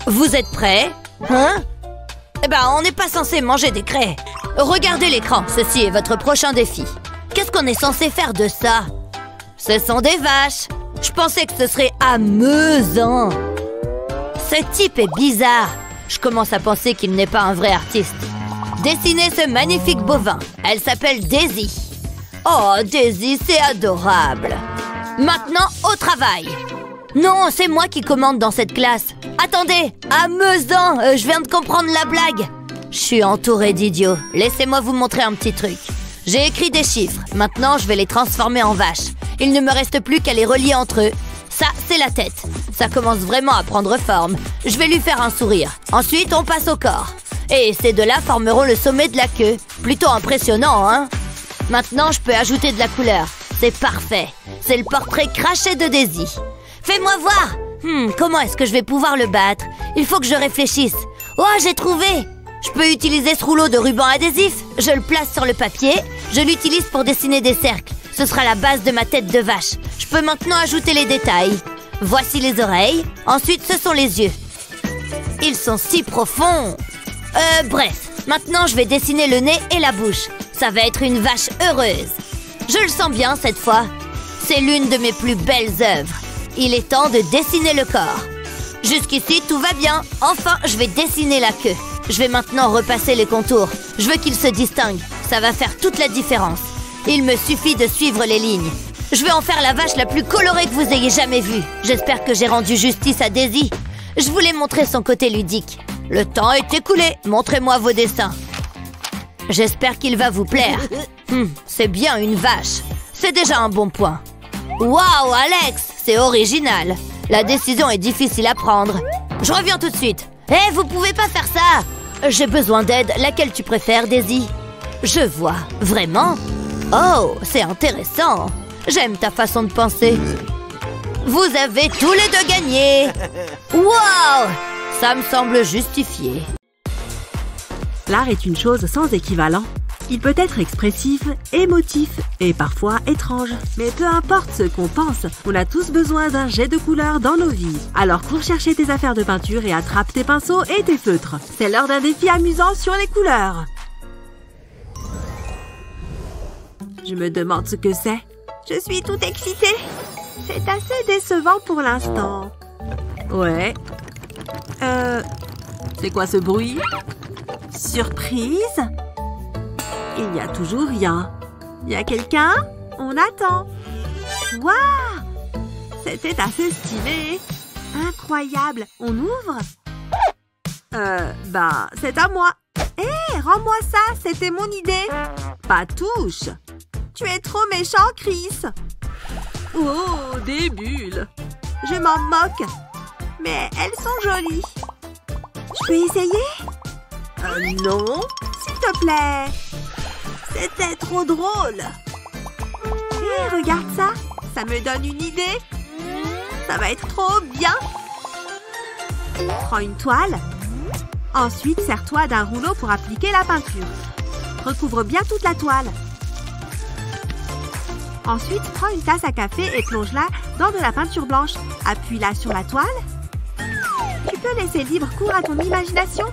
Vous êtes prêts? Hein? Eh ben, on n'est pas censé manger des craies. Regardez l'écran, ceci est votre prochain défi. Qu'est-ce qu'on est censé faire de ça? Ce sont des vaches. Je pensais que ce serait amusant. Ce type est bizarre. Je commence à penser qu'il n'est pas un vrai artiste. Dessinez ce magnifique bovin. Elle s'appelle Daisy. Oh, Daisy, c'est adorable. Maintenant, au travail. Non, c'est moi qui commande dans cette classe. Attendez, amusant, je viens de comprendre la blague. Je suis entourée d'idiots. Laissez-moi vous montrer un petit truc. J'ai écrit des chiffres. Maintenant, je vais les transformer en vaches. Il ne me reste plus qu'à les relier entre eux. Ça, c'est la tête. Ça commence vraiment à prendre forme. Je vais lui faire un sourire. Ensuite, on passe au corps. Et ces deux-là formeront le sommet de la queue. Plutôt impressionnant, hein? Maintenant, je peux ajouter de la couleur. C'est parfait. C'est le portrait craché de Daisy. Fais-moi voir. Comment est-ce que je vais pouvoir le battre? Il faut que je réfléchisse. Oh, j'ai trouvé. Je peux utiliser ce rouleau de ruban adhésif. Je le place sur le papier. Je l'utilise pour dessiner des cercles. Ce sera la base de ma tête de vache. Je peux maintenant ajouter les détails. Voici les oreilles. Ensuite, ce sont les yeux. Ils sont si profonds. Bref. Maintenant, je vais dessiner le nez et la bouche. Ça va être une vache heureuse. Je le sens bien cette fois. C'est l'une de mes plus belles œuvres. Il est temps de dessiner le corps. Jusqu'ici, tout va bien. Enfin, je vais dessiner la queue. Je vais maintenant repasser les contours. Je veux qu'il se distingue. Ça va faire toute la différence. Il me suffit de suivre les lignes. Je vais en faire la vache la plus colorée que vous ayez jamais vue. J'espère que j'ai rendu justice à Daisy. Je voulais montrer son côté ludique. Le temps est écoulé. Montrez-moi vos dessins. J'espère qu'il va vous plaire. C'est bien une vache. C'est déjà un bon point. Waouh, Alex, c'est original. La décision est difficile à prendre. Je reviens tout de suite. Hé, vous pouvez pas faire ça. J'ai besoin d'aide. Laquelle tu préfères, Daisy? Je vois. Vraiment? Oh, c'est intéressant. J'aime ta façon de penser. Vous avez tous les deux gagné. Waouh! Ça me semble justifié. L'art est une chose sans équivalent. Il peut être expressif, émotif et parfois étrange. Mais peu importe ce qu'on pense, on a tous besoin d'un jet de couleur dans nos vies. Alors cours chercher tes affaires de peinture et attrape tes pinceaux et tes feutres. C'est l'heure d'un défi amusant sur les couleurs. Je me demande ce que c'est. Je suis toute excitée. C'est assez décevant pour l'instant. Ouais. C'est quoi ce bruit? Surprise? Il n'y a toujours rien. Y a quelqu'un? On attend. Waouh! C'était assez stylé. Incroyable. On ouvre? C'est à moi. Hé, rends-moi ça. C'était mon idée. Pas touche. Tu es trop méchant, Chris. Oh, des bulles. Je m'en moque. Mais elles sont jolies. Je peux essayer? Non. S'il te plaît. C'était trop drôle. Hé, regarde ça. Ça me donne une idée. Ça va être trop bien. Prends une toile. Ensuite, sers-toi d'un rouleau pour appliquer la peinture. Recouvre bien toute la toile. Ensuite, prends une tasse à café et plonge-la dans de la peinture blanche. Appuie-la sur la toile. Tu peux laisser libre cours à ton imagination.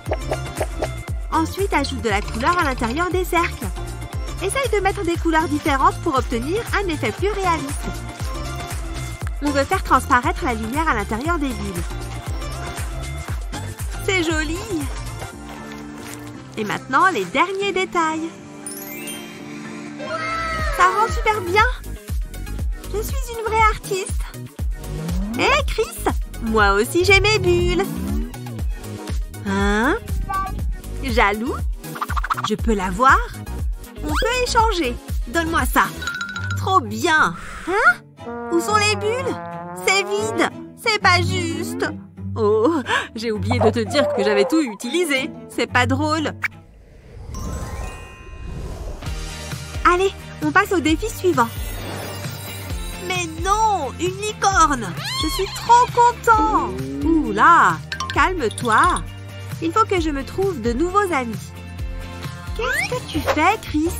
Ensuite, ajoute de la couleur à l'intérieur des cercles. Essaye de mettre des couleurs différentes pour obtenir un effet plus réaliste. On veut faire transparaître la lumière à l'intérieur des bulles. C'est joli! Et maintenant, les derniers détails. Ça rend super bien! Je suis une vraie artiste. Hé, Chris! Moi aussi, j'ai mes bulles. Hein? Jaloux? Je peux la voir? On peut échanger. Donne-moi ça. Trop bien. Hein? Où sont les bulles? C'est vide. C'est pas juste. Oh, j'ai oublié de te dire que j'avais tout utilisé. C'est pas drôle. Allez, on passe au défi suivant. Mais non, une licorne. Je suis trop content. Ouh là, calme-toi. Il faut que je me trouve de nouveaux amis. Qu'est-ce que tu fais, Chris?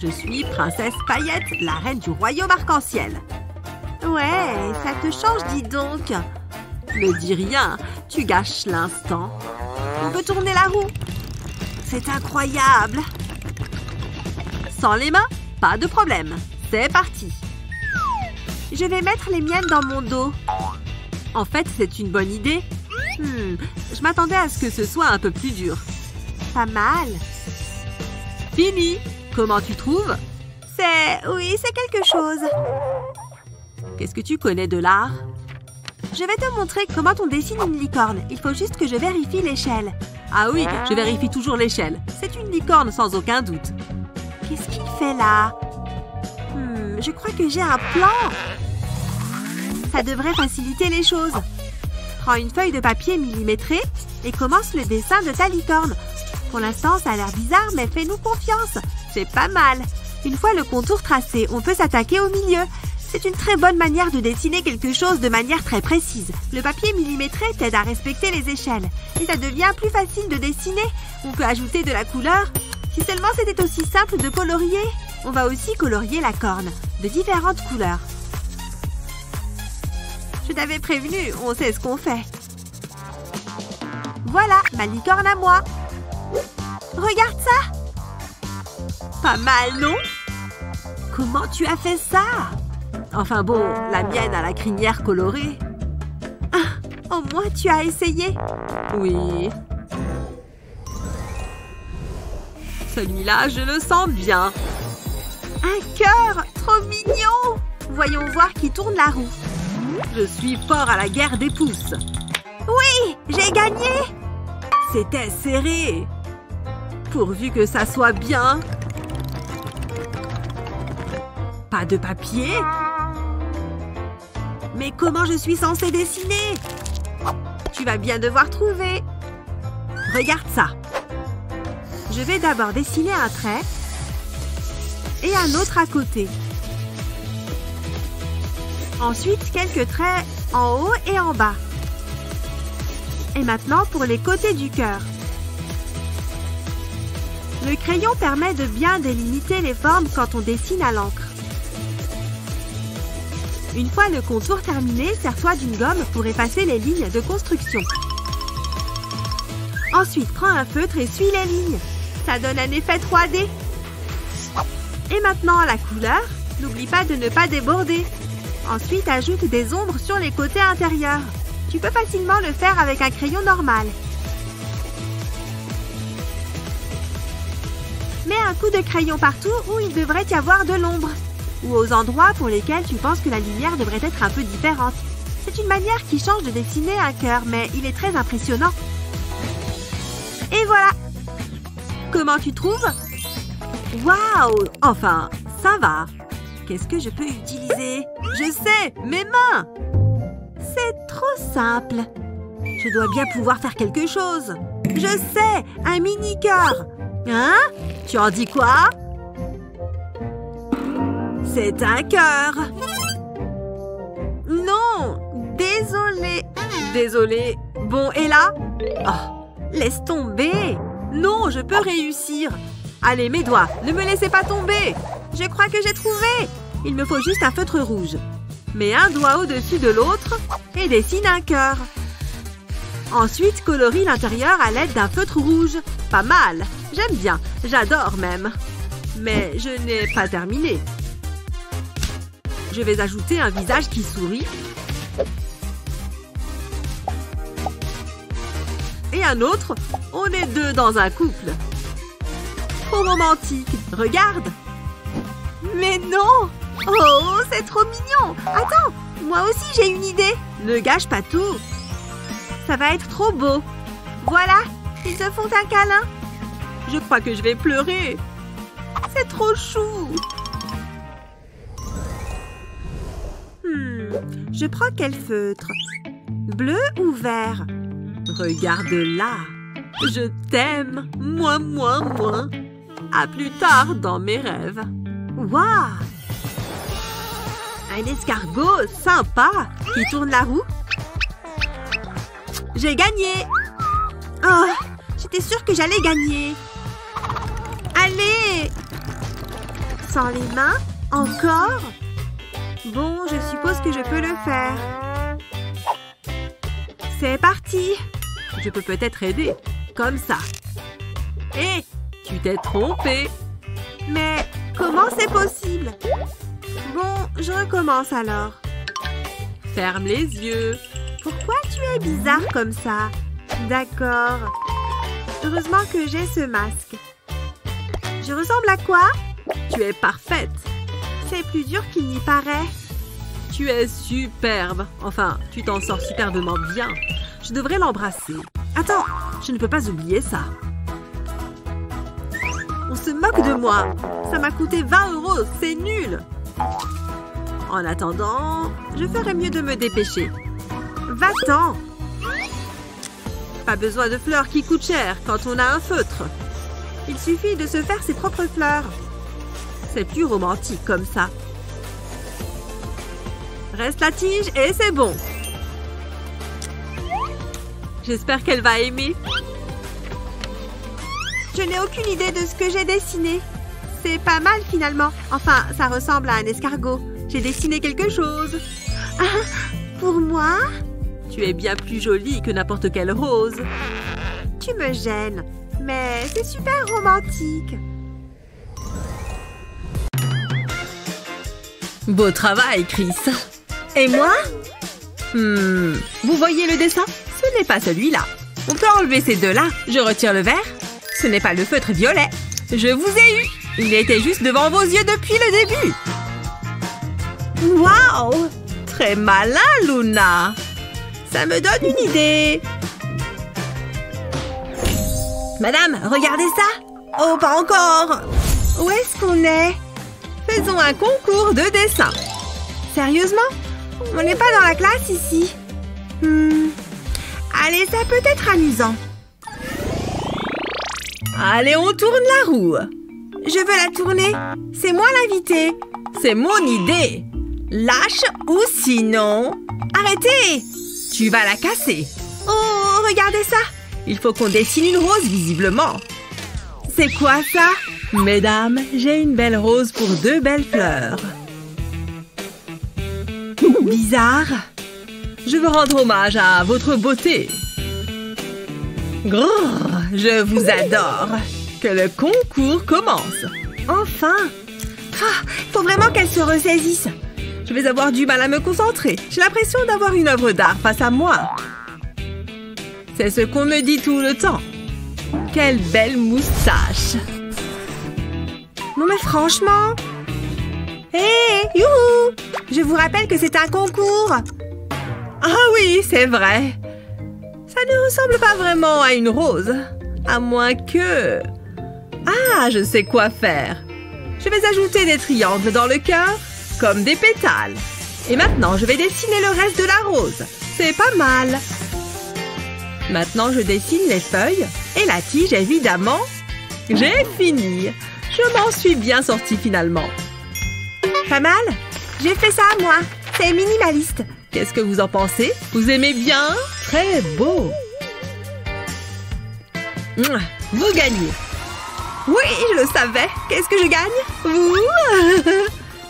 Je suis Princesse Paillette, la reine du royaume arc-en-ciel. Ouais, ça te change, dis donc. Ne dis rien, tu gâches l'instant. On peut tourner la roue. C'est incroyable. Sans les mains, pas de problème. C'est parti. Je vais mettre les miennes dans mon dos. En fait, c'est une bonne idée. Je m'attendais à ce que ce soit un peu plus dur. Pas mal. Fini. Comment tu trouves? Oui, c'est quelque chose. Qu'est-ce que tu connais de l'art? Je vais te montrer comment on dessine une licorne. Il faut juste que je vérifie l'échelle. Ah oui, je vérifie toujours l'échelle. C'est une licorne sans aucun doute. Qu'est-ce qu'il fait là? Je crois que j'ai un plan. Ça devrait faciliter les choses. Prends une feuille de papier millimétrée et commence le dessin de ta licorne. Pour l'instant, ça a l'air bizarre, mais fais-nous confiance. C'est pas mal. Une fois le contour tracé, on peut s'attaquer au milieu. C'est une très bonne manière de dessiner quelque chose de manière très précise. Le papier millimétré t'aide à respecter les échelles. Et ça devient plus facile de dessiner. On peut ajouter de la couleur. Si seulement c'était aussi simple de colorier. On va aussi colorier la corne, de différentes couleurs. Je t'avais prévenu, on sait ce qu'on fait. Voilà, ma licorne à moi. Regarde ça. Pas mal, non? Comment tu as fait ça? Enfin bon, la mienne a la crinière colorée. Ah, au moins tu as essayé. Oui. Celui-là, je le sens bien. Un cœur, trop mignon. Voyons voir qui tourne la roue. Je suis fort à la guerre des pouces. Oui, j'ai gagné. C'était serré. Pourvu que ça soit bien. Pas de papier? Mais comment je suis censée dessiner? Tu vas bien devoir trouver. Regarde ça. Je vais d'abord dessiner un trait et un autre à côté. Ensuite, quelques traits en haut et en bas. Et maintenant, pour les côtés du cœur. Le crayon permet de bien délimiter les formes quand on dessine à l'encre. Une fois le contour terminé, sers-toi d'une gomme pour effacer les lignes de construction. Ensuite, prends un feutre et suis les lignes. Ça donne un effet 3D. Et maintenant, la couleur. N'oublie pas de ne pas déborder. Ensuite, ajoute des ombres sur les côtés intérieurs. Tu peux facilement le faire avec un crayon normal. Mets un coup de crayon partout où il devrait y avoir de l'ombre. Ou aux endroits pour lesquels tu penses que la lumière devrait être un peu différente. C'est une manière qui change de dessiner un cœur, mais il est très impressionnant. Et voilà! Comment tu trouves? Waouh! Enfin, ça va. Qu'est-ce que je peux utiliser? Je sais, mes mains! C'est trop simple. Je dois bien pouvoir faire quelque chose. Je sais, un mini-cœur. Hein? Tu en dis quoi? C'est un cœur. Non, désolé. Désolé. Bon, et là? Oh, laisse tomber. Non, je peux réussir. Allez, mes doigts, ne me laissez pas tomber. Je crois que j'ai trouvé. Il me faut juste un feutre rouge. Mets un doigt au-dessus de l'autre et dessine un cœur. Ensuite, colorie l'intérieur à l'aide d'un feutre rouge. Pas mal. J'aime bien. J'adore même. Mais je n'ai pas terminé. Je vais ajouter un visage qui sourit. Et un autre. On est deux dans un couple. Trop romantique. Regarde. Mais non! Oh, c'est trop mignon! Attends, moi aussi j'ai une idée. Ne gâche pas tout. Ça va être trop beau. Voilà, ils se font un câlin. Je crois que je vais pleurer. C'est trop chou. Je prends quel feutre? Bleu ou vert? Regarde là. Je t'aime. Moi. À plus tard dans mes rêves. Waouh! Un escargot sympa qui tourne la roue. J'ai gagné! Oh, j'étais sûre que j'allais gagner. Allez! Sans les mains? Encore? Bon, je suppose que je peux le faire. C'est parti. Je peux peut-être aider. Comme ça. Hé, tu t'es trompé. Mais comment c'est possible? Bon, je recommence alors. Ferme les yeux. Pourquoi tu es bizarre comme ça? D'accord. Heureusement que j'ai ce masque. Je ressemble à quoi? Tu es parfaite. C'est plus dur qu'il n'y paraît. Tu es superbe. Enfin, tu t'en sors superbement bien. Je devrais l'embrasser. Attends, je ne peux pas oublier ça. On se moque de moi. Ça m'a coûté 20 €. C'est nul. En attendant, je ferais mieux de me dépêcher. Va-t'en. Pas besoin de fleurs qui coûtent cher quand on a un feutre. Il suffit de se faire ses propres fleurs. C'est plus romantique comme ça. Reste la tige et c'est bon. J'espère qu'elle va aimer. Je n'ai aucune idée de ce que j'ai dessiné. C'est pas mal finalement. Enfin, ça ressemble à un escargot. J'ai dessiné quelque chose. Ah, pour moi? Tu es bien plus jolie que n'importe quelle rose. Tu me gênes, mais c'est super romantique. Beau travail, Chris. Et moi? Vous voyez le dessin? Ce n'est pas celui-là. On peut enlever ces deux-là. Je retire le vert. Ce n'est pas le feutre violet. Je vous ai eu. Il était juste devant vos yeux depuis le début. Waouh! Très malin, Luna. Ça me donne une idée. Madame, regardez ça. Oh, pas encore. Où est-ce qu'on est? Faisons un concours de dessin. Sérieusement? On n'est pas dans la classe ici. Allez, ça peut être amusant. Allez, on tourne la roue. Je veux la tourner. C'est moi l'invité. C'est mon idée. Lâche ou sinon... Arrêtez! Tu vas la casser. Oh, regardez ça. Il faut qu'on dessine une rose, visiblement. C'est quoi ça? Mesdames, j'ai une belle rose pour 2 belles fleurs. Bizarre. Je veux rendre hommage à votre beauté. Grrr, je vous adore. Que le concours commence. Enfin. Faut vraiment qu'elle se ressaisisse. Je vais avoir du mal à me concentrer. J'ai l'impression d'avoir une œuvre d'art face à moi. C'est ce qu'on me dit tout le temps. Quelle belle moustache. Non mais franchement. Hé, youhou! Je vous rappelle que c'est un concours. Ah oui, c'est vrai. Ça ne ressemble pas vraiment à une rose. À moins que... Ah, je sais quoi faire. Je vais ajouter des triangles dans le cœur, comme des pétales. Et maintenant, je vais dessiner le reste de la rose. C'est pas mal. Maintenant, je dessine les feuilles et la tige, évidemment. J'ai fini. Je m'en suis bien sortie finalement. Pas mal? J'ai fait ça, moi. C'est minimaliste. Qu'est-ce que vous en pensez? Vous aimez bien? Très beau. Vous gagnez. Oui, je le savais. Qu'est-ce que je gagne? Vous?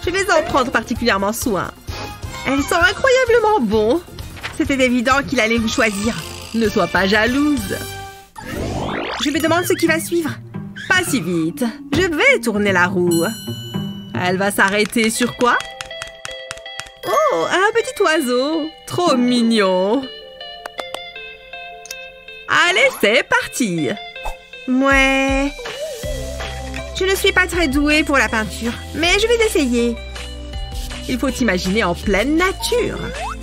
Je vais en prendre particulièrement soin. Elles sont incroyablement bons. C'était évident qu'il allait vous choisir. Ne sois pas jalouse. Je me demande ce qui va suivre. Pas si vite. Je vais tourner la roue. Elle va s'arrêter sur quoi? Oh, un petit oiseau. Trop mignon. Allez, c'est parti. Mouais. Je ne suis pas très douée pour la peinture, mais je vais essayer. Il faut imaginer en pleine nature.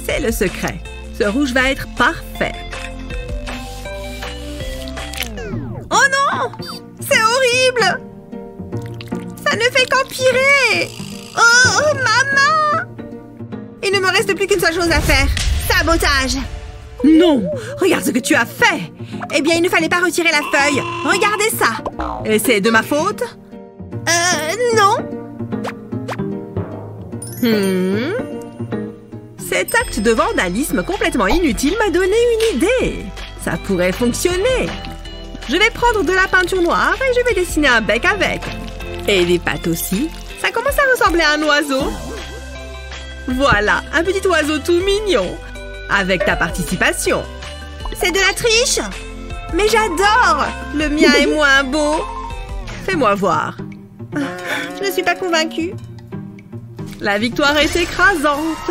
C'est le secret. Ce rouge va être parfait. Oh non! C'est horrible! Ça ne fait qu'empirer! Oh, maman! Il ne me reste plus qu'une seule chose à faire. Sabotage! Non! Regarde ce que tu as fait! Eh bien, il ne fallait pas retirer la feuille. Regardez ça! Et c'est de ma faute? Non. Cet acte de vandalisme complètement inutile m'a donné une idée. Ça pourrait fonctionner. Je vais prendre de la peinture noire et je vais dessiner un bec avec. Et les pattes aussi. Ça commence à ressembler à un oiseau. Voilà, un petit oiseau tout mignon. Avec ta participation. C'est de la triche! Mais j'adore! Le mien est moins beau. Fais-moi voir. Je ne suis pas convaincue. La victoire est écrasante.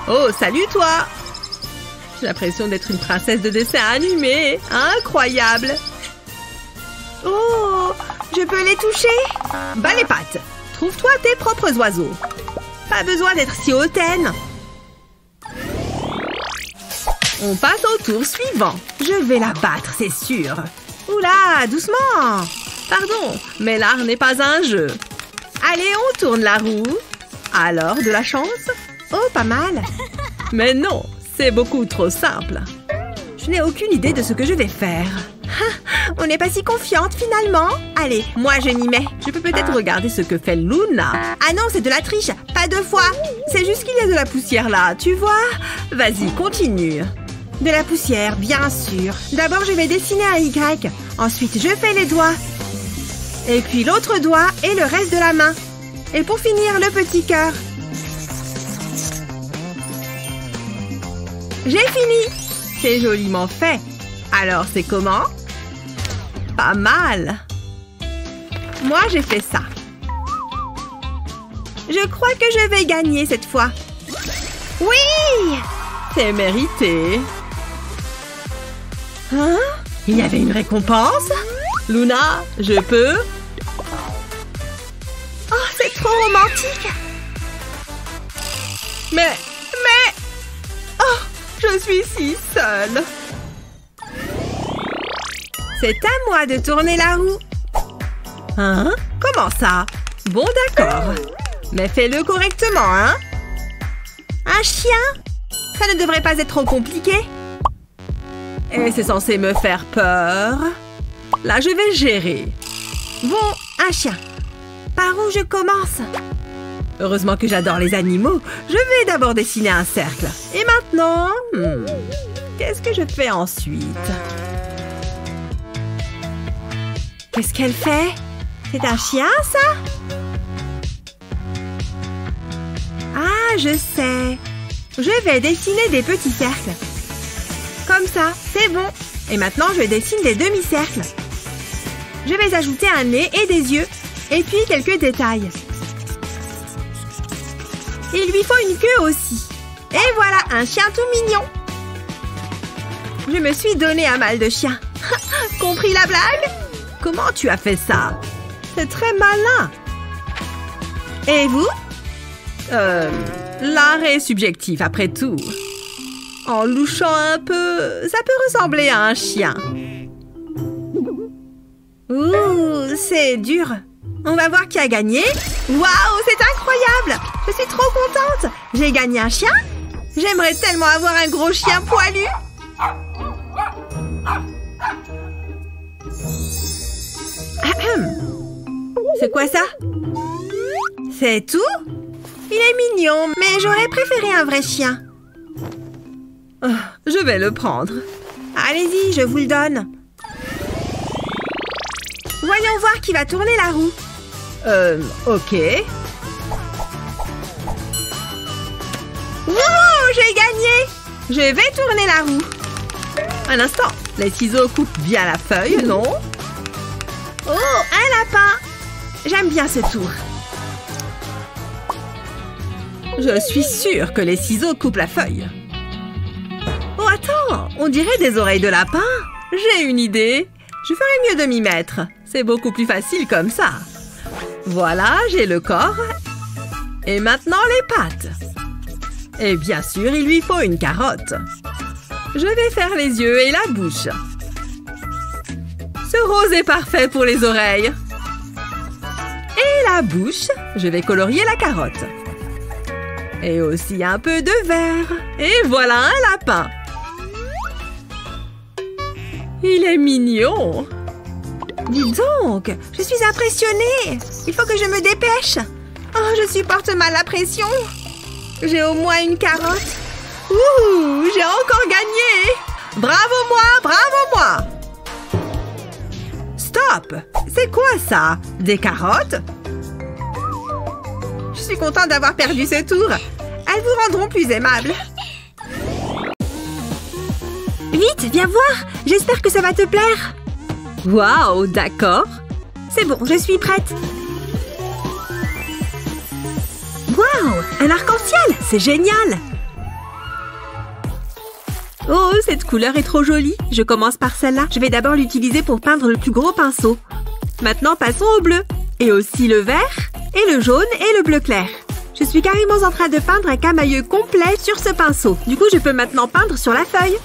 Oh, salut toi! J'ai l'impression d'être une princesse de dessin animé. Incroyable! Oh, je peux les toucher? Bas les pattes. Trouve-toi tes propres oiseaux. Pas besoin d'être si hautaine. On passe au tour suivant. Je vais la battre, c'est sûr. Oula, doucement. Pardon, mais l'art n'est pas un jeu. Allez, on tourne la roue. Alors, de la chance? Oh, pas mal. Mais non, c'est beaucoup trop simple. Je n'ai aucune idée de ce que je vais faire. On n'est pas si confiante finalement. Allez, moi je m'y mets. Je peux peut-être regarder ce que fait Luna. Ah non, c'est de la triche. Pas 2 fois. C'est juste qu'il y a de la poussière là, tu vois? Vas-y, continue. De la poussière, bien sûr. D'abord, je vais dessiner un Y. Ensuite, je fais les doigts. Et puis l'autre doigt et le reste de la main. Et pour finir, le petit cœur. J'ai fini. C'est joliment fait. Alors, c'est comment? Pas mal. Moi, j'ai fait ça. Je crois que je vais gagner cette fois. Oui! C'est mérité. Hein? Il y avait une récompense? Luna, je peux? Oh, c'est trop romantique. Mais... Oh, je suis si seule. C'est à moi de tourner la roue. Hein? Comment ça? Bon, d'accord. Mais fais-le correctement, hein? Un chien? Ça ne devrait pas être trop compliqué. Et c'est censé me faire peur. Là, je vais gérer. Bon, un chien. Par où je commence? Heureusement que j'adore les animaux. Je vais d'abord dessiner un cercle. Et maintenant... qu'est-ce que je fais ensuite? Qu'est-ce qu'elle fait? C'est un chien, ça? Ah, je sais. Je vais dessiner des petits cercles. Comme ça, c'est bon. Et maintenant, je dessine des demi-cercles. Je vais ajouter un nez et des yeux. Et puis quelques détails. Il lui faut une queue aussi. Et voilà, un chien tout mignon. Je me suis donné un mal de chien. Compris la blague? Comment tu as fait ça? C'est très malin. Et vous? L'art est subjectif après tout. En louchant un peu, ça peut ressembler à un chien. Ouh, c'est dur. On va voir qui a gagné. Waouh, c'est incroyable! Je suis trop contente. J'ai gagné un chien? J'aimerais tellement avoir un gros chien poilu. C'est quoi ça? C'est tout? Il est mignon, mais j'aurais préféré un vrai chien. Oh, je vais le prendre. Allez-y, je vous le donne. Voyons voir qui va tourner la roue. Ok. Wouhou, j'ai gagné! Je vais tourner la roue. Un instant, les ciseaux coupent bien la feuille, non? Oh, un lapin! J'aime bien ce tour. Je suis sûre que les ciseaux coupent la feuille. Oh, attends! On dirait des oreilles de lapin. J'ai une idée. Je ferais mieux de m'y mettre. C'est beaucoup plus facile comme ça. Voilà, j'ai le corps. Et maintenant, les pattes. Et bien sûr, il lui faut une carotte. Je vais faire les yeux et la bouche. Ce rose est parfait pour les oreilles. Et la bouche, je vais colorier la carotte. Et aussi un peu de vert. Et voilà un lapin. Il est mignon. Dis donc, je suis impressionnée. Il faut que je me dépêche. Oh, je supporte mal la pression. J'ai au moins une carotte. Ouh, j'ai encore gagné. Bravo moi, bravo moi. Stop. C'est quoi ça? Des carottes? Je suis contente d'avoir perdu ce tour. Elles vous rendront plus aimable. Vite, viens voir. J'espère que ça va te plaire. Waouh, d'accord. C'est bon, je suis prête. Waouh, un arc-en-ciel, c'est génial. Oh, cette couleur est trop jolie. Je commence par celle-là. Je vais d'abord l'utiliser pour peindre le plus gros pinceau. Maintenant, passons au bleu. Et aussi le vert, et le jaune, et le bleu clair. Je suis carrément en train de peindre un camailleux complet sur ce pinceau. Du coup, je peux maintenant peindre sur la feuille.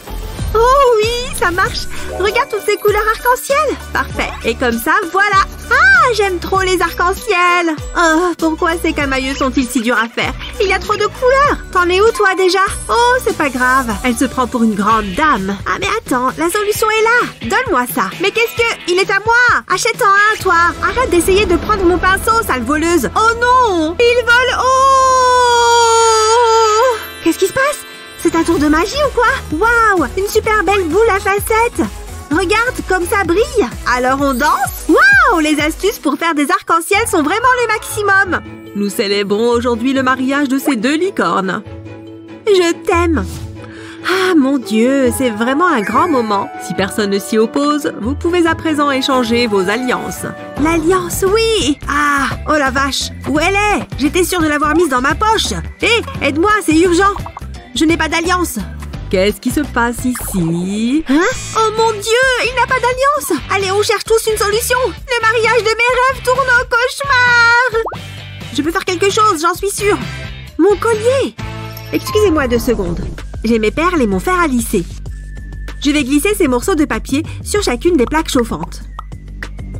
Oh oui, ça marche. Regarde toutes ces couleurs arc-en-ciel. Parfait. Et comme ça, voilà. Ah, j'aime trop les arcs-en-ciel. Oh, pourquoi ces camailleux sont-ils si durs à faire? Il y a trop de couleurs. T'en es où, toi, déjà? Oh, c'est pas grave. Elle se prend pour une grande dame. Ah, mais attends, la solution est là. Donne-moi ça. Mais qu'est-ce que... Il est à moi. Achète-en un, toi. Arrête d'essayer de prendre mon pinceau, sale voleuse. Oh non. Il vole. Oh. Qu'est-ce qui se passe? C'est un tour de magie ou quoi? Waouh, une super belle boule à facettes. Regarde, comme ça brille. Alors on danse? Waouh, les astuces pour faire des arcs-en-ciel sont vraiment le maximum. Nous célébrons aujourd'hui le mariage de ces deux licornes. Je t'aime. Ah mon Dieu, c'est vraiment un grand moment. Si personne ne s'y oppose, vous pouvez à présent échanger vos alliances. L'alliance, oui. Ah, oh la vache, où elle est? J'étais sûre de l'avoir mise dans ma poche. Hé, aide-moi, c'est urgent. Je n'ai pas d'alliance. Qu'est-ce qui se passe ici? Hein? Oh mon Dieu, il n'a pas d'alliance. Allez, on cherche tous une solution. Le mariage de mes rêves tourne au cauchemar. Je peux faire quelque chose, j'en suis sûre. Mon collier. Excusez-moi 2 secondes. J'ai mes perles et mon fer à lisser. Je vais glisser ces morceaux de papier sur chacune des plaques chauffantes.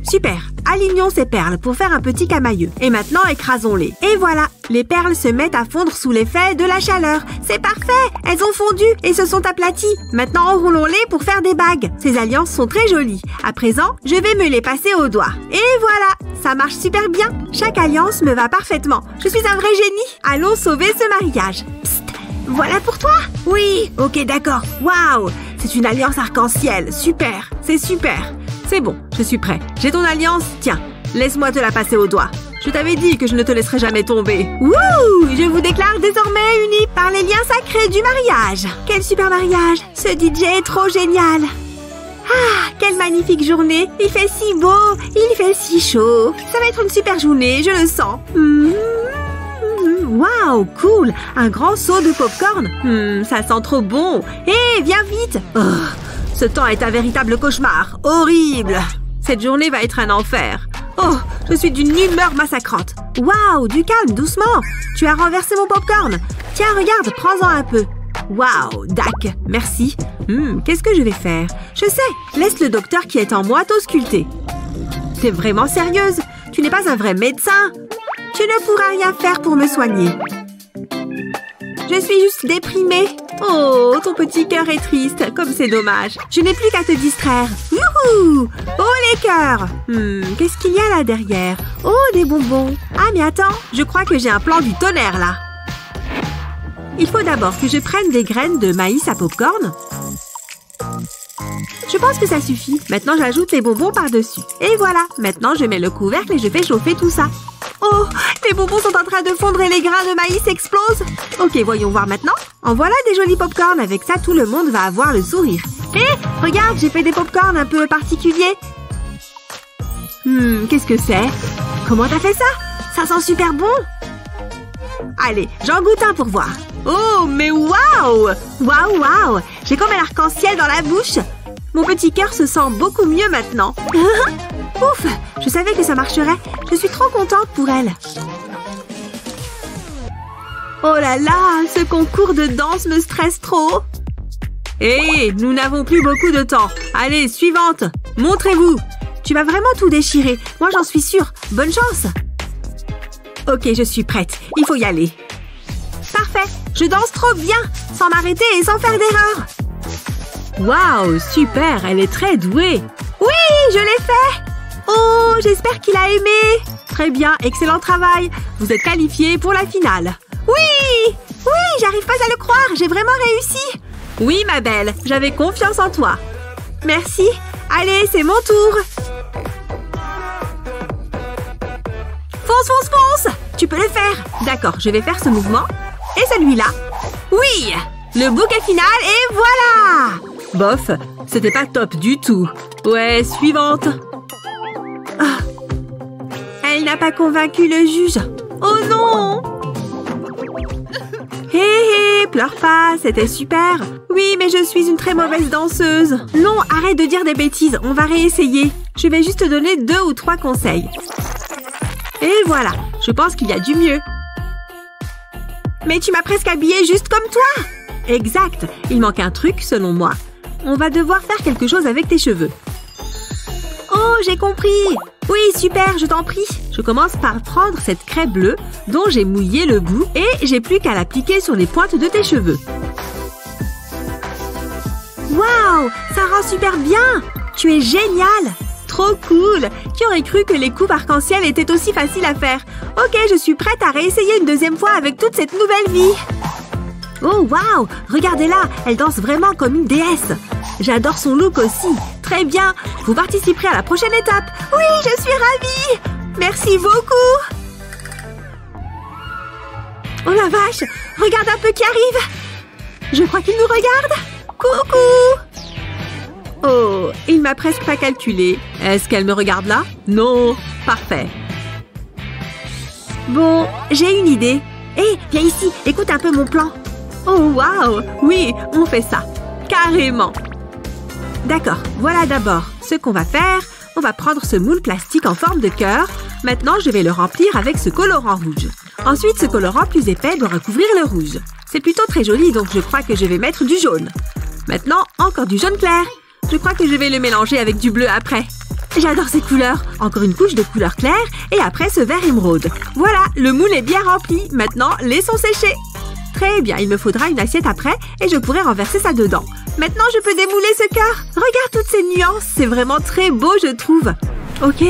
Super. Alignons ces perles pour faire un petit camailleux. Et maintenant, écrasons-les. Et voilà, les perles se mettent à fondre sous l'effet de la chaleur. C'est parfait. Elles ont fondu et se sont aplaties. Maintenant, enroulons-les pour faire des bagues. Ces alliances sont très jolies. À présent, je vais me les passer au doigt. Et voilà, ça marche super bien. Chaque alliance me va parfaitement. Je suis un vrai génie. Allons sauver ce mariage. Psst, voilà pour toi. Oui, ok, d'accord. Waouh, c'est une alliance arc-en-ciel. Super, c'est super. C'est bon, je suis prêt. J'ai ton alliance, tiens, laisse-moi te la passer au doigt. Je t'avais dit que je ne te laisserai jamais tomber. Wouh! Je vous déclare désormais unis par les liens sacrés du mariage. Quel super mariage! Ce DJ est trop génial. Ah, quelle magnifique journée! Il fait si beau, il fait si chaud. Ça va être une super journée, je le sens. Waouh, cool! Un grand seau de popcorn. Ça sent trop bon. Hé, viens vite! Oh. Ce temps est un véritable cauchemar. Horrible. Cette journée va être un enfer. Oh, je suis d'une humeur massacrante. Waouh, du calme, doucement. Tu as renversé mon popcorn. Tiens, regarde, prends-en un peu. Waouh, dac, merci. Qu'est-ce que je vais faire? Je sais, laisse le docteur qui est en moi t'ausculter. T'es vraiment sérieuse? Tu n'es pas un vrai médecin. Tu ne pourras rien faire pour me soigner. Je suis juste déprimée. Oh, ton petit cœur est triste, comme c'est dommage. Je n'ai plus qu'à te distraire. Youhou! Oh, les cœurs! Qu'est-ce qu'il y a là derrière? Oh, des bonbons. Ah, mais attends, je crois que j'ai un plan du tonnerre, là. Il faut d'abord que je prenne des graines de maïs à popcorn. Je pense que ça suffit. Maintenant, j'ajoute les bonbons par-dessus. Et voilà, maintenant, je mets le couvercle et je fais chauffer tout ça. Oh, les bonbons sont en train de fondre et les grains de maïs explosent. Ok, voyons voir maintenant. En voilà des jolis popcorn. Avec ça, tout le monde va avoir le sourire. Hé, regarde, j'ai fait des popcorn un peu particuliers. Qu'est-ce que c'est? Comment t'as fait ça? Ça sent super bon. Allez, j'en goûte un pour voir. Oh, mais waouh! Waouh, waouh! J'ai comme un arc-en-ciel dans la bouche. Mon petit cœur se sent beaucoup mieux maintenant. Ouf! Je savais que ça marcherait. Je suis trop contente pour elle. Oh là là! Ce concours de danse me stresse trop. Hé! Nous n'avons plus beaucoup de temps. Allez, suivante! Montrez-vous! Tu vas vraiment tout déchirer. Moi, j'en suis sûre. Bonne chance! Ok, je suis prête. Il faut y aller. Parfait! Je danse trop bien! Sans m'arrêter et sans faire d'erreur! Waouh! Super! Elle est très douée! Oui! Je l'ai fait! Oh! J'espère qu'il a aimé! Très bien! Excellent travail! Vous êtes qualifiés pour la finale! Oui! Oui! J'arrive pas à le croire! J'ai vraiment réussi! Oui, ma belle! J'avais confiance en toi! Merci! Allez, c'est mon tour! Fonce, fonce, fonce! Tu peux le faire! D'accord, je vais faire ce mouvement. Et celui-là. Oui! Le bouquet final et voilà! Bof, c'était pas top du tout. Ouais, suivante. Ah. Elle n'a pas convaincu le juge. Oh non! Hé hé, pleure pas, c'était super. Oui, mais je suis une très mauvaise danseuse. Non, arrête de dire des bêtises, on va réessayer. Je vais juste te donner 2 ou 3 conseils. Et voilà, je pense qu'il y a du mieux. Mais tu m'as presque habillée juste comme toi. Exact, il manque un truc selon moi. On va devoir faire quelque chose avec tes cheveux. Oh, j'ai compris. Oui, super, je t'en prie. Je commence par prendre cette craie bleue dont j'ai mouillé le bout et j'ai plus qu'à l'appliquer sur les pointes de tes cheveux. Waouh, ça rend super bien. Tu es génial. Trop cool. Qui aurait cru que les coupes arc-en-ciel étaient aussi faciles à faire? Ok, je suis prête à réessayer une deuxième fois avec toute cette nouvelle vie. Oh, waouh, regardez-la, elle danse vraiment comme une déesse. J'adore son look aussi. Très bien, vous participerez à la prochaine étape. Oui, je suis ravie. Merci beaucoup. Oh la vache, regarde un peu qui arrive. Je crois qu'il nous regarde. Coucou. Oh, il m'a presque pas calculé. Est-ce qu'elle me regarde là? Non. Parfait. Bon, j'ai une idée. Hé, viens ici, écoute un peu mon plan. Oh, waouh. Oui, on fait ça. Carrément. D'accord, voilà d'abord ce qu'on va faire. On va prendre ce moule plastique en forme de cœur. Maintenant, je vais le remplir avec ce colorant rouge. Ensuite, ce colorant plus épais doit recouvrir le rouge. C'est plutôt très joli, donc je crois que je vais mettre du jaune. Maintenant, encore du jaune clair. Je crois que je vais le mélanger avec du bleu après. J'adore ces couleurs. Encore une couche de couleur claire et après ce vert émeraude. Voilà, le moule est bien rempli. Maintenant, laissons sécher. Très bien, il me faudra une assiette après et je pourrai renverser ça dedans. Maintenant, je peux démouler ce cœur. Regarde toutes ces nuances. C'est vraiment très beau, je trouve. Ok,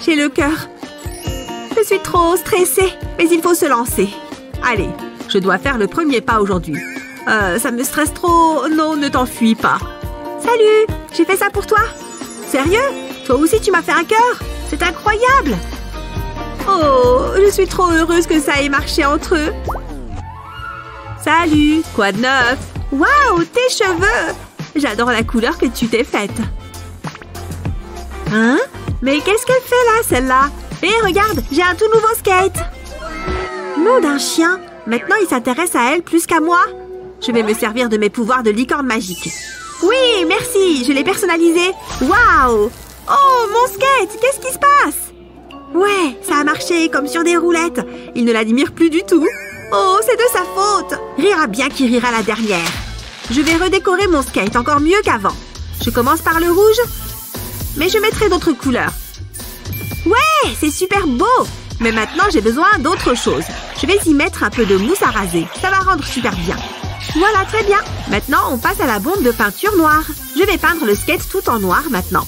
j'ai le cœur. Je suis trop stressée, mais il faut se lancer. Allez, je dois faire le premier pas aujourd'hui. Ça me stresse trop. Non, ne t'enfuis pas. Salut, j'ai fait ça pour toi. Sérieux? Toi aussi, tu m'as fait un cœur? C'est incroyable. Oh, je suis trop heureuse que ça ait marché entre eux. Salut, quoi de neuf? Waouh, tes cheveux! J'adore la couleur que tu t'es faite. Hein? Mais qu'est-ce qu'elle fait là, celle-là? Hé, regarde, j'ai un tout nouveau skate. Nom d'un chien. Maintenant, il s'intéresse à elle plus qu'à moi. Je vais me servir de mes pouvoirs de licorne magique. Oui, merci, je l'ai personnalisé. Waouh! Oh, mon skate, qu'est-ce qui se passe? Ouais, ça a marché comme sur des roulettes. Il ne l'admire plus du tout. Oh, c'est de sa faute. Rira bien qui rira la dernière. Je vais redécorer mon skate encore mieux qu'avant. Je commence par le rouge, mais je mettrai d'autres couleurs. Ouais, c'est super beau. Mais maintenant, j'ai besoin d'autre chose. Je vais y mettre un peu de mousse à raser. Ça va rendre super bien. Voilà, très bien. Maintenant, on passe à la bombe de peinture noire. Je vais peindre le skate tout en noir maintenant.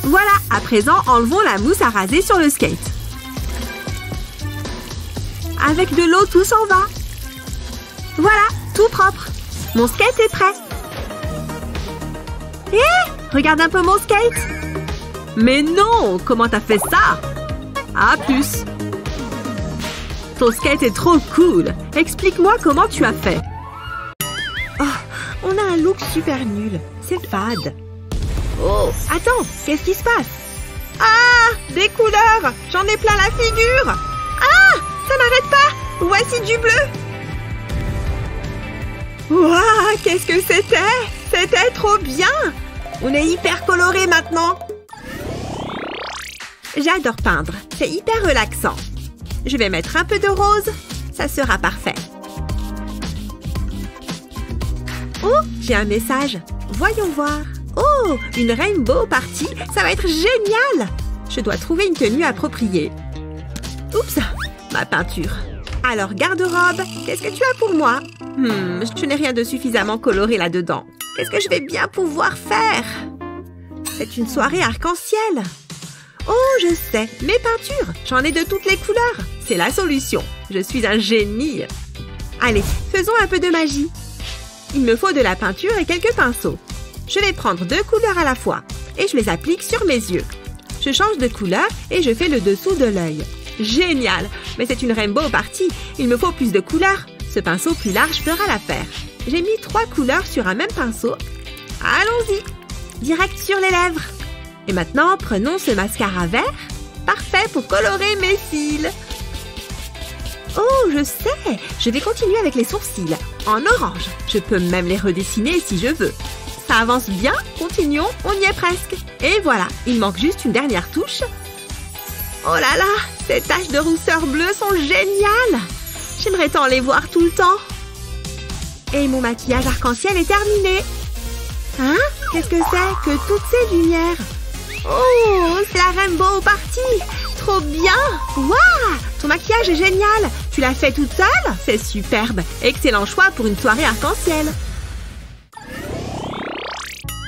Voilà, à présent, enlevons la mousse à raser sur le skate. Avec de l'eau, tout s'en va. Voilà, tout propre. Mon skate est prêt. Hé, regarde un peu mon skate. Mais non, comment t'as fait ça? À plus. Ton skate est trop cool. Explique-moi comment tu as fait. Oh, on a un look super nul. C'est fade. Oh, attends, qu'est-ce qui se passe? Ah, des couleurs. J'en ai plein la figure. Ah, ça n'arrête pas. Voici du bleu. Waouh, qu'est-ce que c'était? C'était trop bien. On est hyper coloré maintenant. J'adore peindre. C'est hyper relaxant. Je vais mettre un peu de rose. Ça sera parfait. Oh, j'ai un message. Voyons voir. Oh, une rainbow party. Ça va être génial. Je dois trouver une tenue appropriée. Oups, ma peinture. Alors, garde-robe, qu'est-ce que tu as pour moi? Je n'ai rien de suffisamment coloré là-dedans. Qu'est-ce que je vais bien pouvoir faire? C'est une soirée arc-en-ciel. Oh, je sais, mes peintures. J'en ai de toutes les couleurs. C'est la solution. Je suis un génie. Allez, faisons un peu de magie. Il me faut de la peinture et quelques pinceaux. Je vais prendre 2 couleurs à la fois et je les applique sur mes yeux. Je change de couleur et je fais le dessous de l'œil. Génial! Mais c'est une rainbow party. Il me faut plus de couleurs. Ce pinceau plus large fera l'affaire. J'ai mis 3 couleurs sur un même pinceau. Allons-y. Direct sur les lèvres. Et maintenant, prenons ce mascara vert. Parfait pour colorer mes cils. Oh, je sais. Je vais continuer avec les sourcils. En orange. Je peux même les redessiner si je veux. Ça avance bien. Continuons. On y est presque. Et voilà. Il manque juste une dernière touche. Oh là là. Ces taches de rousseur bleue sont géniales. J'aimerais tant les voir tout le temps. Et mon maquillage arc-en-ciel est terminé. Hein? Qu'est-ce que c'est que toutes ces lumières? Oh, c'est la Rainbow Party! Trop bien! Waouh! Ton maquillage est génial! Tu l'as fait toute seule? C'est superbe! Excellent choix pour une soirée arc-en-ciel!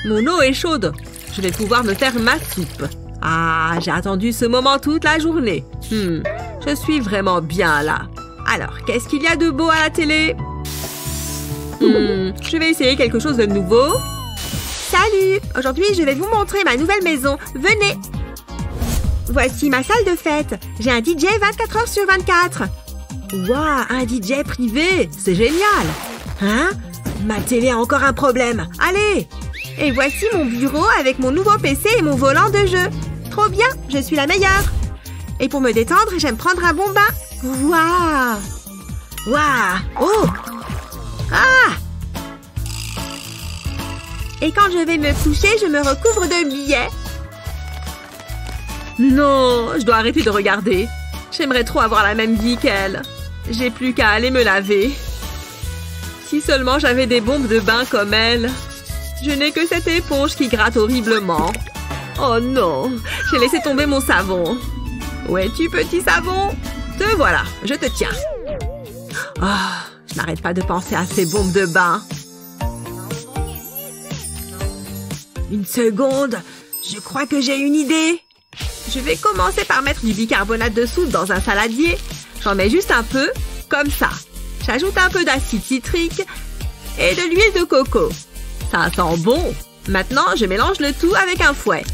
Mon eau est chaude. Je vais pouvoir me faire ma soupe. Ah, j'ai attendu ce moment toute la journée. Je suis vraiment bien là. Alors, qu'est-ce qu'il y a de beau à la télé? Je vais essayer quelque chose de nouveau. Salut! Aujourd'hui, je vais vous montrer ma nouvelle maison. Venez! Voici ma salle de fête. J'ai un DJ 24 heures sur 24. Waouh, un DJ privé! C'est génial! Hein? Ma télé a encore un problème. Allez! Et voici mon bureau avec mon nouveau PC et mon volant de jeu. Trop bien! Je suis la meilleure! Et pour me détendre, j'aime prendre un bon bain. Waouh! Waouh! Oh! Ah! Et quand je vais me coucher, je me recouvre de billets. Non, je dois arrêter de regarder. J'aimerais trop avoir la même vie qu'elle. J'ai plus qu'à aller me laver. Si seulement j'avais des bombes de bain comme elle. Je n'ai que cette éponge qui gratte horriblement. Oh non, j'ai laissé tomber mon savon. Où es-tu, petit savon? Te voilà, je te tiens. Oh, je n'arrête pas de penser à ces bombes de bain. Une seconde, je crois que j'ai une idée. Je vais commencer par mettre du bicarbonate de soude dans un saladier. J'en mets juste un peu, comme ça. J'ajoute un peu d'acide citrique et de l'huile de coco. Ça sent bon. Maintenant, je mélange le tout avec un fouet.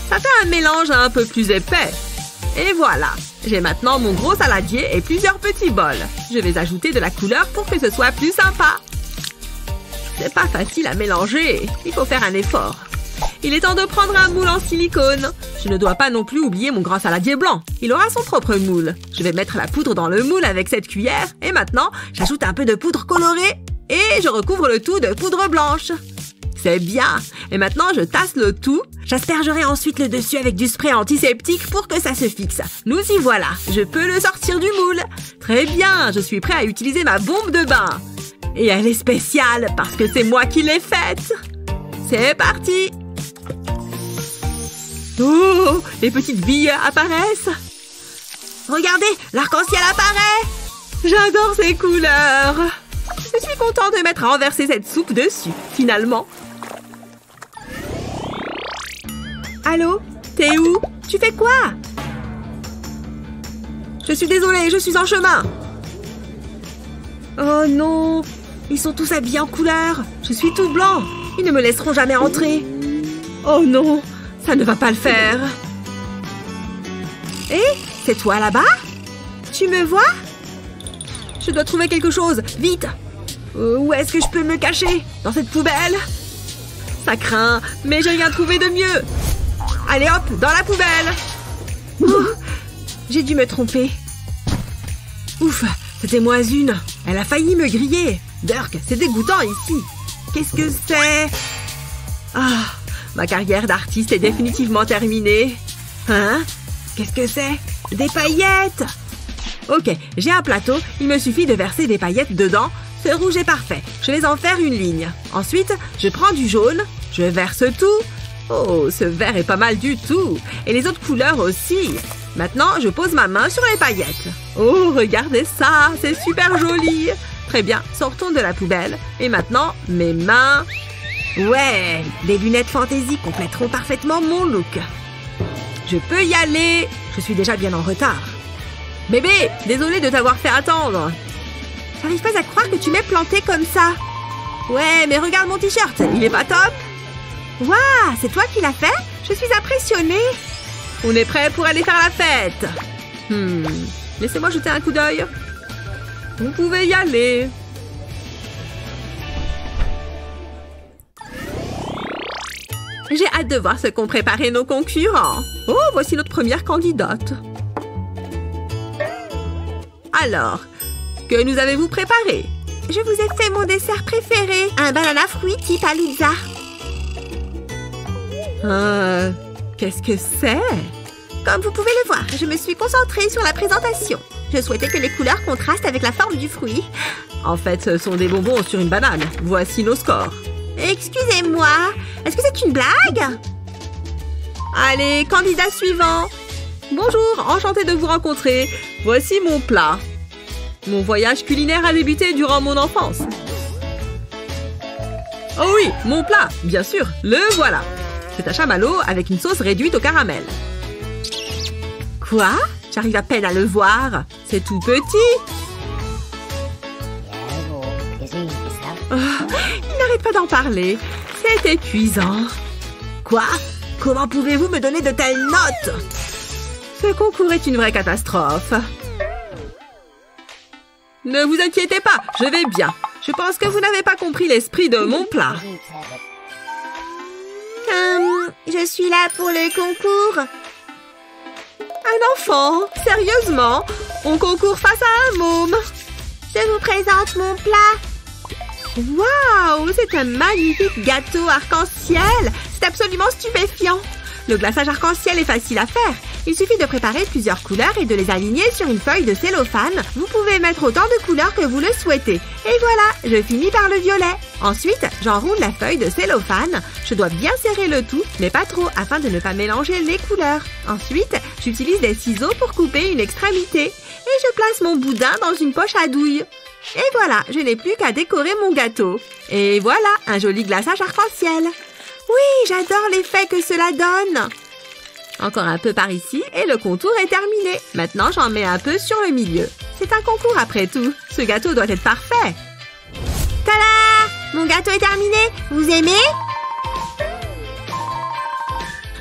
Ça fait un mélange un peu plus épais. Et voilà, j'ai maintenant mon gros saladier et plusieurs petits bols. Je vais ajouter de la couleur pour que ce soit plus sympa. C'est pas facile à mélanger. Il faut faire un effort. Il est temps de prendre un moule en silicone. Je ne dois pas non plus oublier mon grand saladier blanc. Il aura son propre moule. Je vais mettre la poudre dans le moule avec cette cuillère. Et maintenant, j'ajoute un peu de poudre colorée. Et je recouvre le tout de poudre blanche. C'est bien. Et maintenant, je tasse le tout. J'aspergerai ensuite le dessus avec du spray antiseptique pour que ça se fixe. Nous y voilà. Je peux le sortir du moule. Très bien. Je suis prêt à utiliser ma bombe de bain. Et elle est spéciale parce que c'est moi qui l'ai faite. C'est parti. Oh, les petites billes apparaissent. Regardez, l'arc-en-ciel apparaît. J'adore ces couleurs. Je suis contente de m'être renversé cette soupe dessus, finalement. Allô? T'es où? Tu fais quoi? Je suis désolée, je suis en chemin. Oh non, ils sont tous habillés en couleur. Je suis tout blanc. Ils ne me laisseront jamais entrer. Oh non, ça ne va pas le faire. Hé, c'est toi là-bas? Tu me vois? Je dois trouver quelque chose, vite. Où est-ce que je peux me cacher? Dans cette poubelle? Ça craint, mais j'ai rien trouvé de mieux. Allez hop, dans la poubelle. Oh, j'ai dû me tromper. Ouf, c'était moins une. Elle a failli me griller. Dirk, c'est dégoûtant ici. Qu'est-ce que c'est? Ah, ma carrière d'artiste est définitivement terminée. Hein? Qu'est-ce que c'est? Des paillettes! Ok, j'ai un plateau. Il me suffit de verser des paillettes dedans. Ce rouge est parfait. Je vais en faire une ligne. Ensuite, je prends du jaune. Je verse tout. Oh, ce vert est pas mal du tout. Et les autres couleurs aussi. Maintenant, je pose ma main sur les paillettes. Oh, regardez ça. C'est super joli. Très bien, sortons de la poubelle. Et maintenant, mes mains. Ouais, des lunettes fantaisie compléteront parfaitement mon look. Je peux y aller. Je suis déjà bien en retard. Bébé, désolée de t'avoir fait attendre. J'arrive pas à croire que tu m'aies planté comme ça. Ouais, mais regarde mon t-shirt, il est pas top? Waouh, c'est toi qui l'as fait? Je suis impressionnée. On est prêt pour aller faire la fête. Laissez-moi jeter un coup d'œil. Vous pouvez y aller. J'ai hâte de voir ce qu'ont préparé nos concurrents. Oh, voici notre première candidate. Alors, que nous avez-vous préparé? Je vous ai fait mon dessert préféré, un banana fruit type Aluzza. Qu'est-ce que c'est? Comme vous pouvez le voir, je me suis concentrée sur la présentation. Je souhaitais que les couleurs contrastent avec la forme du fruit. En fait, ce sont des bonbons sur une banane. Voici nos scores. Excusez-moi, est-ce que c'est une blague? Allez, candidat suivant. Bonjour, enchantée de vous rencontrer. Voici mon plat. Mon voyage culinaire a débuté durant mon enfance. Oh oui, mon plat, bien sûr, le voilà. C'est un chamallow avec une sauce réduite au caramel. Quoi? J'arrive à peine à le voir. C'est tout petit. Oh, il n'arrête pas d'en parler. C'est épuisant. Quoi? Comment pouvez-vous me donner de telles notes? Ce concours est une vraie catastrophe. Ne vous inquiétez pas, je vais bien. Je pense que vous n'avez pas compris l'esprit de mon plat. Je suis là pour le concours. Un enfant? Sérieusement? On concourt face à un môme. Je vous présente mon plat. Waouh! C'est un magnifique gâteau arc-en-ciel. C'est absolument stupéfiant. Le glaçage arc-en-ciel est facile à faire. Il suffit de préparer plusieurs couleurs et de les aligner sur une feuille de cellophane. Vous pouvez mettre autant de couleurs que vous le souhaitez. Et voilà, je finis par le violet. Ensuite, j'enroule la feuille de cellophane. Je dois bien serrer le tout, mais pas trop, afin de ne pas mélanger les couleurs. Ensuite, j'utilise des ciseaux pour couper une extrémité. Et je place mon boudin dans une poche à douille. Et voilà, je n'ai plus qu'à décorer mon gâteau. Et voilà, un joli glaçage arc-en-ciel. Oui, j'adore l'effet que cela donne. Encore un peu par ici et le contour est terminé. Maintenant, j'en mets un peu sur le milieu. C'est un concours après tout. Ce gâteau doit être parfait. Tada! Mon gâteau est terminé. Vous aimez?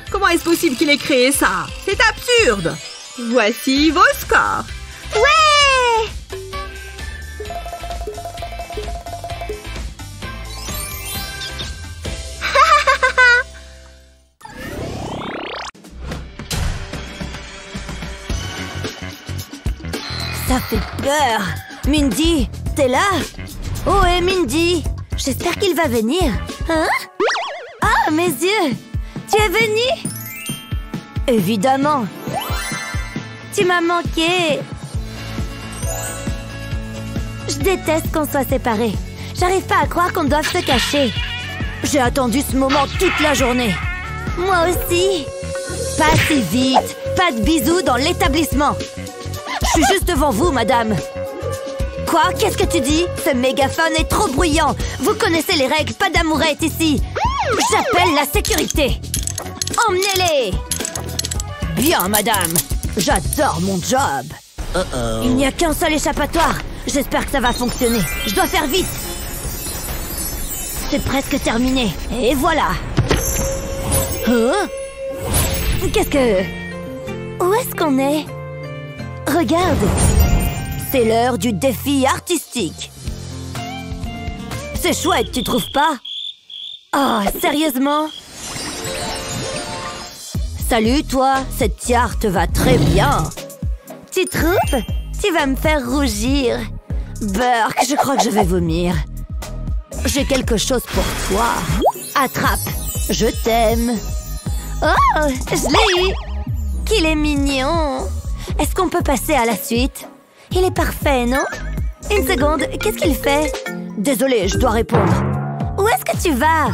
Comment est-ce possible qu'il ait créé ça? C'est absurde. Voici vos scores. Ouais! Ça fait peur. Mindy, t'es là? Oh, et Mindy, j'espère qu'il va venir. Hein? Ah, mes yeux! Tu es venue? Évidemment. Tu m'as manqué. Je déteste qu'on soit séparés. J'arrive pas à croire qu'on doive se cacher. J'ai attendu ce moment toute la journée. Moi aussi. Pas si vite. Pas de bisous dans l'établissement. Je suis juste devant vous, madame. Quoi? Qu'est-ce que tu dis? Ce mégaphone est trop bruyant. Vous connaissez les règles, pas d'amourette ici. J'appelle la sécurité. Emmenez-les. Bien, madame. J'adore mon job. Il n'y a qu'un seul échappatoire. J'espère que ça va fonctionner. Je dois faire vite. C'est presque terminé. Et voilà. Hein? Qu'est-ce que... Où est-ce qu'on est? Regarde. C'est l'heure du défi artistique. C'est chouette, tu trouves pas? Oh, sérieusement? Salut, toi. Cette tiare te va très bien. Tu trouves? Tu vas me faire rougir. Burk, je crois que je vais vomir. J'ai quelque chose pour toi. Attrape. Je t'aime. Oh, je l'ai eu. Qu'il est mignon. Est-ce qu'on peut passer à la suite? Il est parfait, non? Une seconde, qu'est-ce qu'il fait? Désolée, je dois répondre. Où est-ce que tu vas?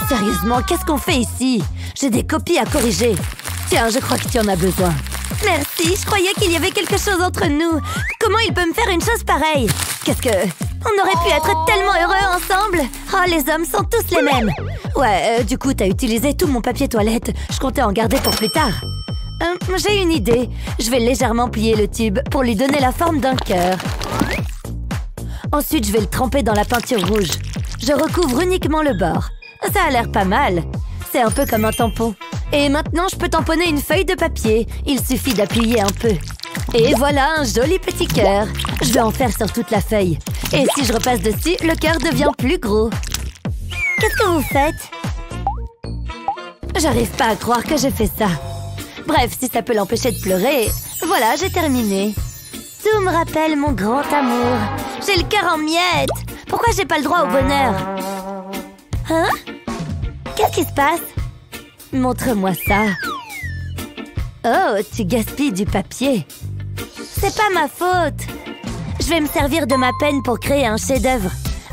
Sérieusement, qu'est-ce qu'on fait ici? J'ai des copies à corriger. Tiens, je crois que tu en as besoin. Merci, je croyais qu'il y avait quelque chose entre nous. Comment il peut me faire une chose pareille? Qu'est-ce que... On aurait pu être tellement heureux ensemble. Oh, les hommes sont tous les mêmes. Ouais, du coup, t'as utilisé tout mon papier toilette. Je comptais en garder pour plus tard. J'ai une idée. Je vais légèrement plier le tube pour lui donner la forme d'un cœur. Ensuite, je vais le tremper dans la peinture rouge. Je recouvre uniquement le bord. Ça a l'air pas mal. C'est un peu comme un tampon. Et maintenant, je peux tamponner une feuille de papier. Il suffit d'appuyer un peu. Et voilà un joli petit cœur. Je vais en faire sur toute la feuille. Et si je repasse dessus, le cœur devient plus gros. Qu'est-ce que vous faites? J'arrive pas à croire que j'ai fait ça. Bref, si ça peut l'empêcher de pleurer, voilà, j'ai terminé. Tout me rappelle mon grand amour. J'ai le cœur en miettes. Pourquoi j'ai pas le droit au bonheur? Hein? Qu'est-ce qui se passe? Montre-moi ça. Oh, tu gaspilles du papier. C'est pas ma faute. Je vais me servir de ma peine pour créer un chef-d'œuvre.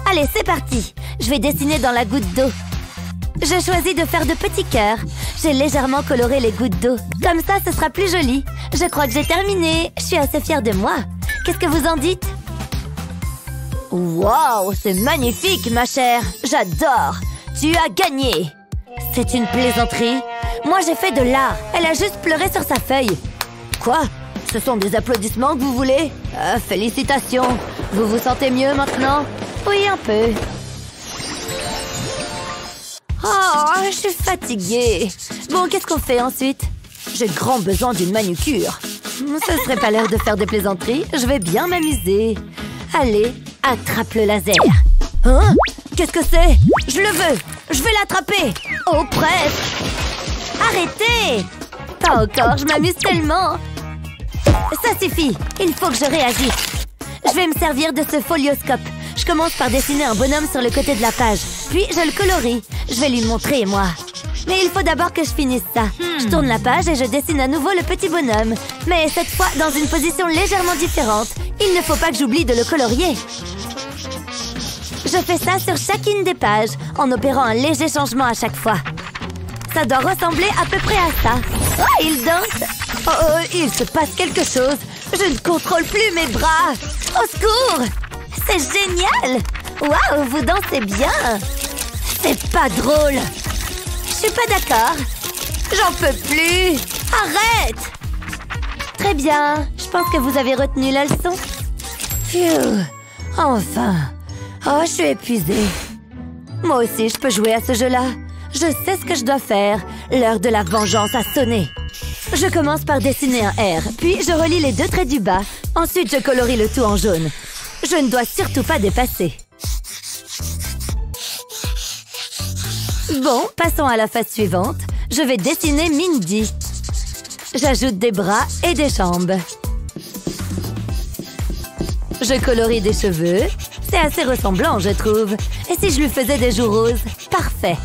Allez, c'est parti. Je vais dessiner dans la goutte d'eau. Je choisis de faire de petits cœurs. J'ai légèrement coloré les gouttes d'eau. Comme ça, ce sera plus joli. Je crois que j'ai terminé. Je suis assez fière de moi. Qu'est-ce que vous en dites? Waouh, c'est magnifique, ma chère. J'adore. Tu as gagné. C'est une plaisanterie. Moi, j'ai fait de l'art. Elle a juste pleuré sur sa feuille. Quoi? Ce sont des applaudissements que vous voulez? Félicitations. Vous vous sentez mieux maintenant? Oui, un peu. Oh, je suis fatiguée. Bon, qu'est-ce qu'on fait ensuite? J'ai grand besoin d'une manucure. Ce serait pas l'heure de faire des plaisanteries. Je vais bien m'amuser. Allez, attrape le laser. Hein? Qu'est-ce que c'est? Je le veux. Je vais l'attraper. Oh, presque. Arrêtez. Pas encore, je m'amuse tellement. Ça suffit. Il faut que je réagisse. Je vais me servir de ce folioscope. Je commence par dessiner un bonhomme sur le côté de la page. Puis, je le colorie. Je vais lui montrer, moi. Mais il faut d'abord que je finisse ça. Je tourne la page et je dessine à nouveau le petit bonhomme. Mais cette fois, dans une position légèrement différente. Il ne faut pas que j'oublie de le colorier. Je fais ça sur chacune des pages, en opérant un léger changement à chaque fois. Ça doit ressembler à peu près à ça. Oh, il danse. Oh, il se passe quelque chose. Je ne contrôle plus mes bras. Au secours! C'est génial! Waouh, vous dansez bien! C'est pas drôle! Je suis pas d'accord. J'en peux plus! Arrête! Très bien. Je pense que vous avez retenu la leçon. Phew! Enfin! Oh, je suis épuisée. Moi aussi, je peux jouer à ce jeu-là. Je sais ce que je dois faire. L'heure de la vengeance a sonné. Je commence par dessiner un R, puis je relie les deux traits du bas. Ensuite, je colorie le tout en jaune. Je ne dois surtout pas dépasser. Bon, passons à la phase suivante. Je vais dessiner Mindy. J'ajoute des bras et des jambes. Je colorie des cheveux. C'est assez ressemblant, je trouve. Et si je lui faisais des joues roses? Parfait.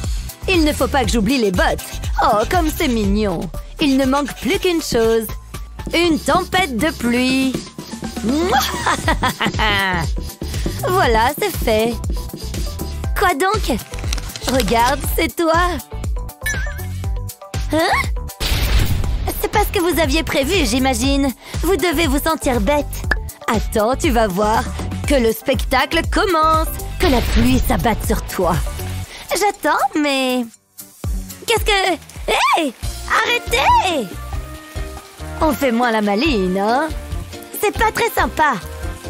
Il ne faut pas que j'oublie les bottes. Oh, comme c'est mignon. Il ne manque plus qu'une chose. Une tempête de pluie. Voilà, c'est fait. Quoi donc? Regarde, c'est toi. Hein? C'est pas ce que vous aviez prévu, j'imagine. Vous devez vous sentir bête. Attends, tu vas voir. Que le spectacle commence. Que la pluie s'abatte sur toi. J'attends, mais... Qu'est-ce que... Hé! Arrêtez! On fait moins la maline, hein? C'est pas très sympa.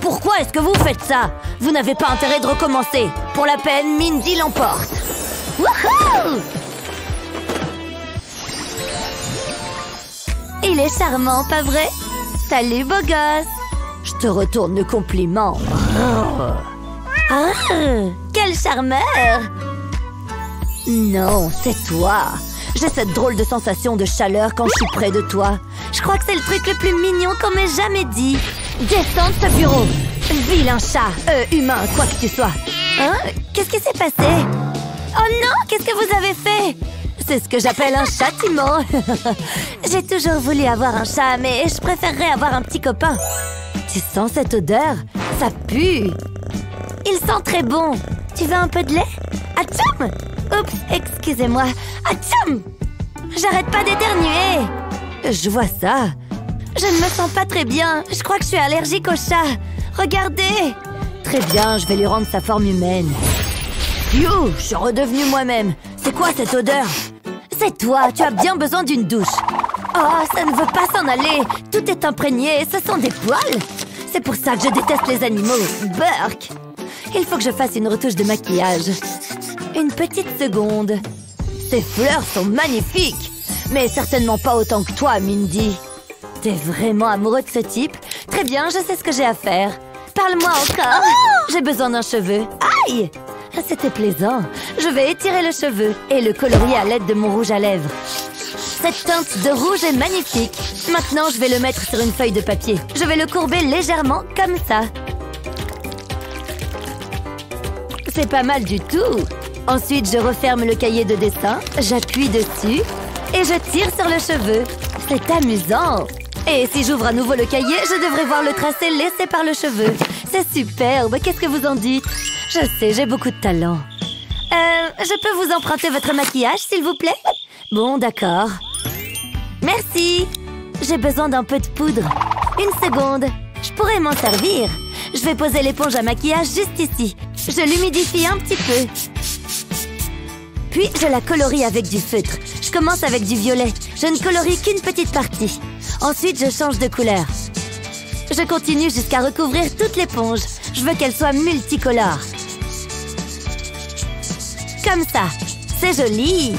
Pourquoi est-ce que vous faites ça? Vous n'avez pas intérêt de recommencer. Pour la peine, Mindy l'emporte. Wouhou! Il est charmant, pas vrai? Salut, beau gosse. Je te retourne le compliment. Ah, quel charmeur! Non, c'est toi. J'ai cette drôle de sensation de chaleur quand je suis près de toi. Je crois que c'est le truc le plus mignon qu'on m'ait jamais dit. Descends de ce bureau. Vilain chat, humain, quoi que tu sois. Hein? Qu'est-ce qui s'est passé? Oh non, qu'est-ce que vous avez fait? C'est ce que j'appelle un châtiment. J'ai toujours voulu avoir un chat, mais je préférerais avoir un petit copain. Tu sens cette odeur? Ça pue. Il sent très bon. Tu veux un peu de lait? Atchoum! Oups, excusez-moi. Atchoum! J'arrête pas d'éternuer. Je vois ça. Je ne me sens pas très bien. Je crois que je suis allergique au chat. Regardez. Très bien, je vais lui rendre sa forme humaine. You, je suis redevenue moi-même. C'est quoi cette odeur? C'est toi, tu as bien besoin d'une douche. Oh, ça ne veut pas s'en aller. Tout est imprégné, ce sont des poils. C'est pour ça que je déteste les animaux. Burk. Il faut que je fasse une retouche de maquillage. Une petite seconde. Ces fleurs sont magnifiques. Mais certainement pas autant que toi, Mindy. T'es vraiment amoureux de ce type? Très bien, je sais ce que j'ai à faire. Parle-moi encore. Oh! J'ai besoin d'un cheveu. Aïe! C'était plaisant. Je vais étirer le cheveu et le colorier à l'aide de mon rouge à lèvres. Cette teinte de rouge est magnifique. Maintenant, je vais le mettre sur une feuille de papier. Je vais le courber légèrement comme ça. C'est pas mal du tout. Ensuite, je referme le cahier de dessin, j'appuie dessus et je tire sur le cheveu. C'est amusant. Et si j'ouvre à nouveau le cahier, je devrais voir le tracé laissé par le cheveu. C'est superbe. Qu'est-ce que vous en dites? Je sais, j'ai beaucoup de talent. Je peux vous emprunter votre maquillage, s'il vous plaît? Bon, d'accord. Merci. J'ai besoin d'un peu de poudre. Une seconde. Je pourrais m'en servir. Je vais poser l'éponge à maquillage juste ici. Je l'humidifie un petit peu. Puis, je la colorie avec du feutre. Je commence avec du violet. Je ne colorie qu'une petite partie. Ensuite, je change de couleur. Je continue jusqu'à recouvrir toute l'éponge. Je veux qu'elle soit multicolore. Comme ça. C'est joli.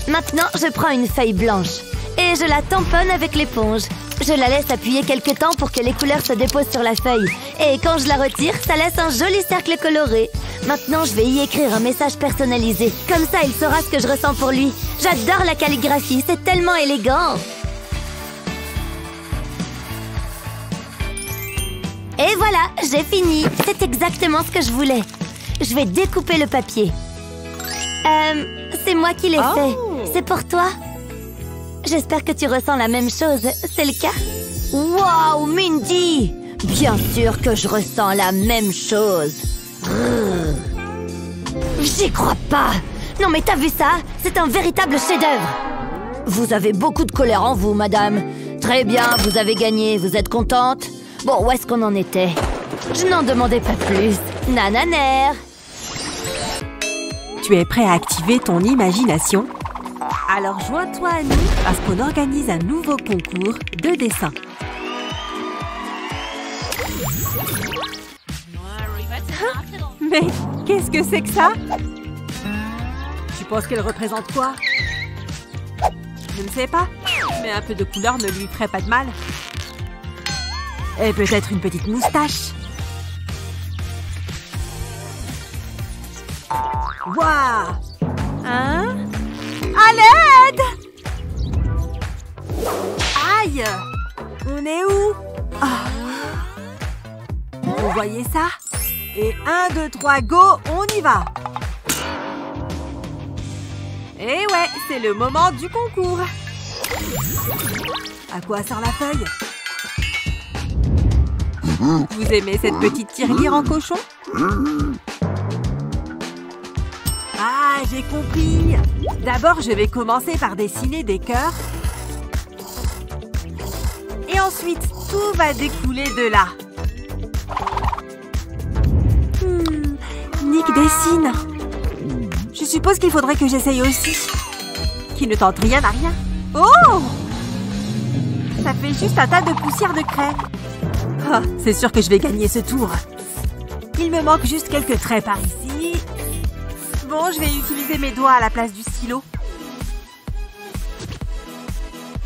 Maintenant, je prends une feuille blanche et je la tamponne avec l'éponge. Je la laisse appuyer quelques temps pour que les couleurs se déposent sur la feuille. Et quand je la retire, ça laisse un joli cercle coloré. Maintenant, je vais y écrire un message personnalisé. Comme ça, il saura ce que je ressens pour lui. J'adore la calligraphie, c'est tellement élégant. Et voilà, j'ai fini. C'est exactement ce que je voulais. Je vais découper le papier. C'est moi qui l'ai fait. C'est pour toi. J'espère que tu ressens la même chose. C'est le cas? Wow, Mindy! Bien sûr que je ressens la même chose. J'y crois pas. Non mais t'as vu ça? C'est un véritable chef-d'œuvre. Vous avez beaucoup de colère en vous, madame. Très bien, vous avez gagné. Vous êtes contente? Bon, où est-ce qu'on en était? Je n'en demandais pas plus. Nananer. Tu es prêt à activer ton imagination? Alors joins-toi à nous parce qu'on organise un nouveau concours de dessin. Mais qu'est-ce que c'est que ça? Tu penses qu'elle représente quoi? Je ne sais pas, mais un peu de couleur ne lui ferait pas de mal. Et peut-être une petite moustache. Waouh! Hein? À l'aide! Aïe! On est où? Vous voyez ça? Et 1, 2, 3, go, on y va! Et ouais, c'est le moment du concours! À quoi sert la feuille? Vous aimez cette petite tirelire en cochon? Ah, j'ai compris! D'abord, je vais commencer par dessiner des cœurs. Et ensuite, tout va découler de là. Nick dessine. Je suppose qu'il faudrait que j'essaye aussi. Qui ne tente rien à rien. Oh! Ça fait juste un tas de poussière de craie. Oh, c'est sûr que je vais gagner ce tour. Il me manque juste quelques traits par ici. Bon, je vais utiliser mes doigts à la place du stylo.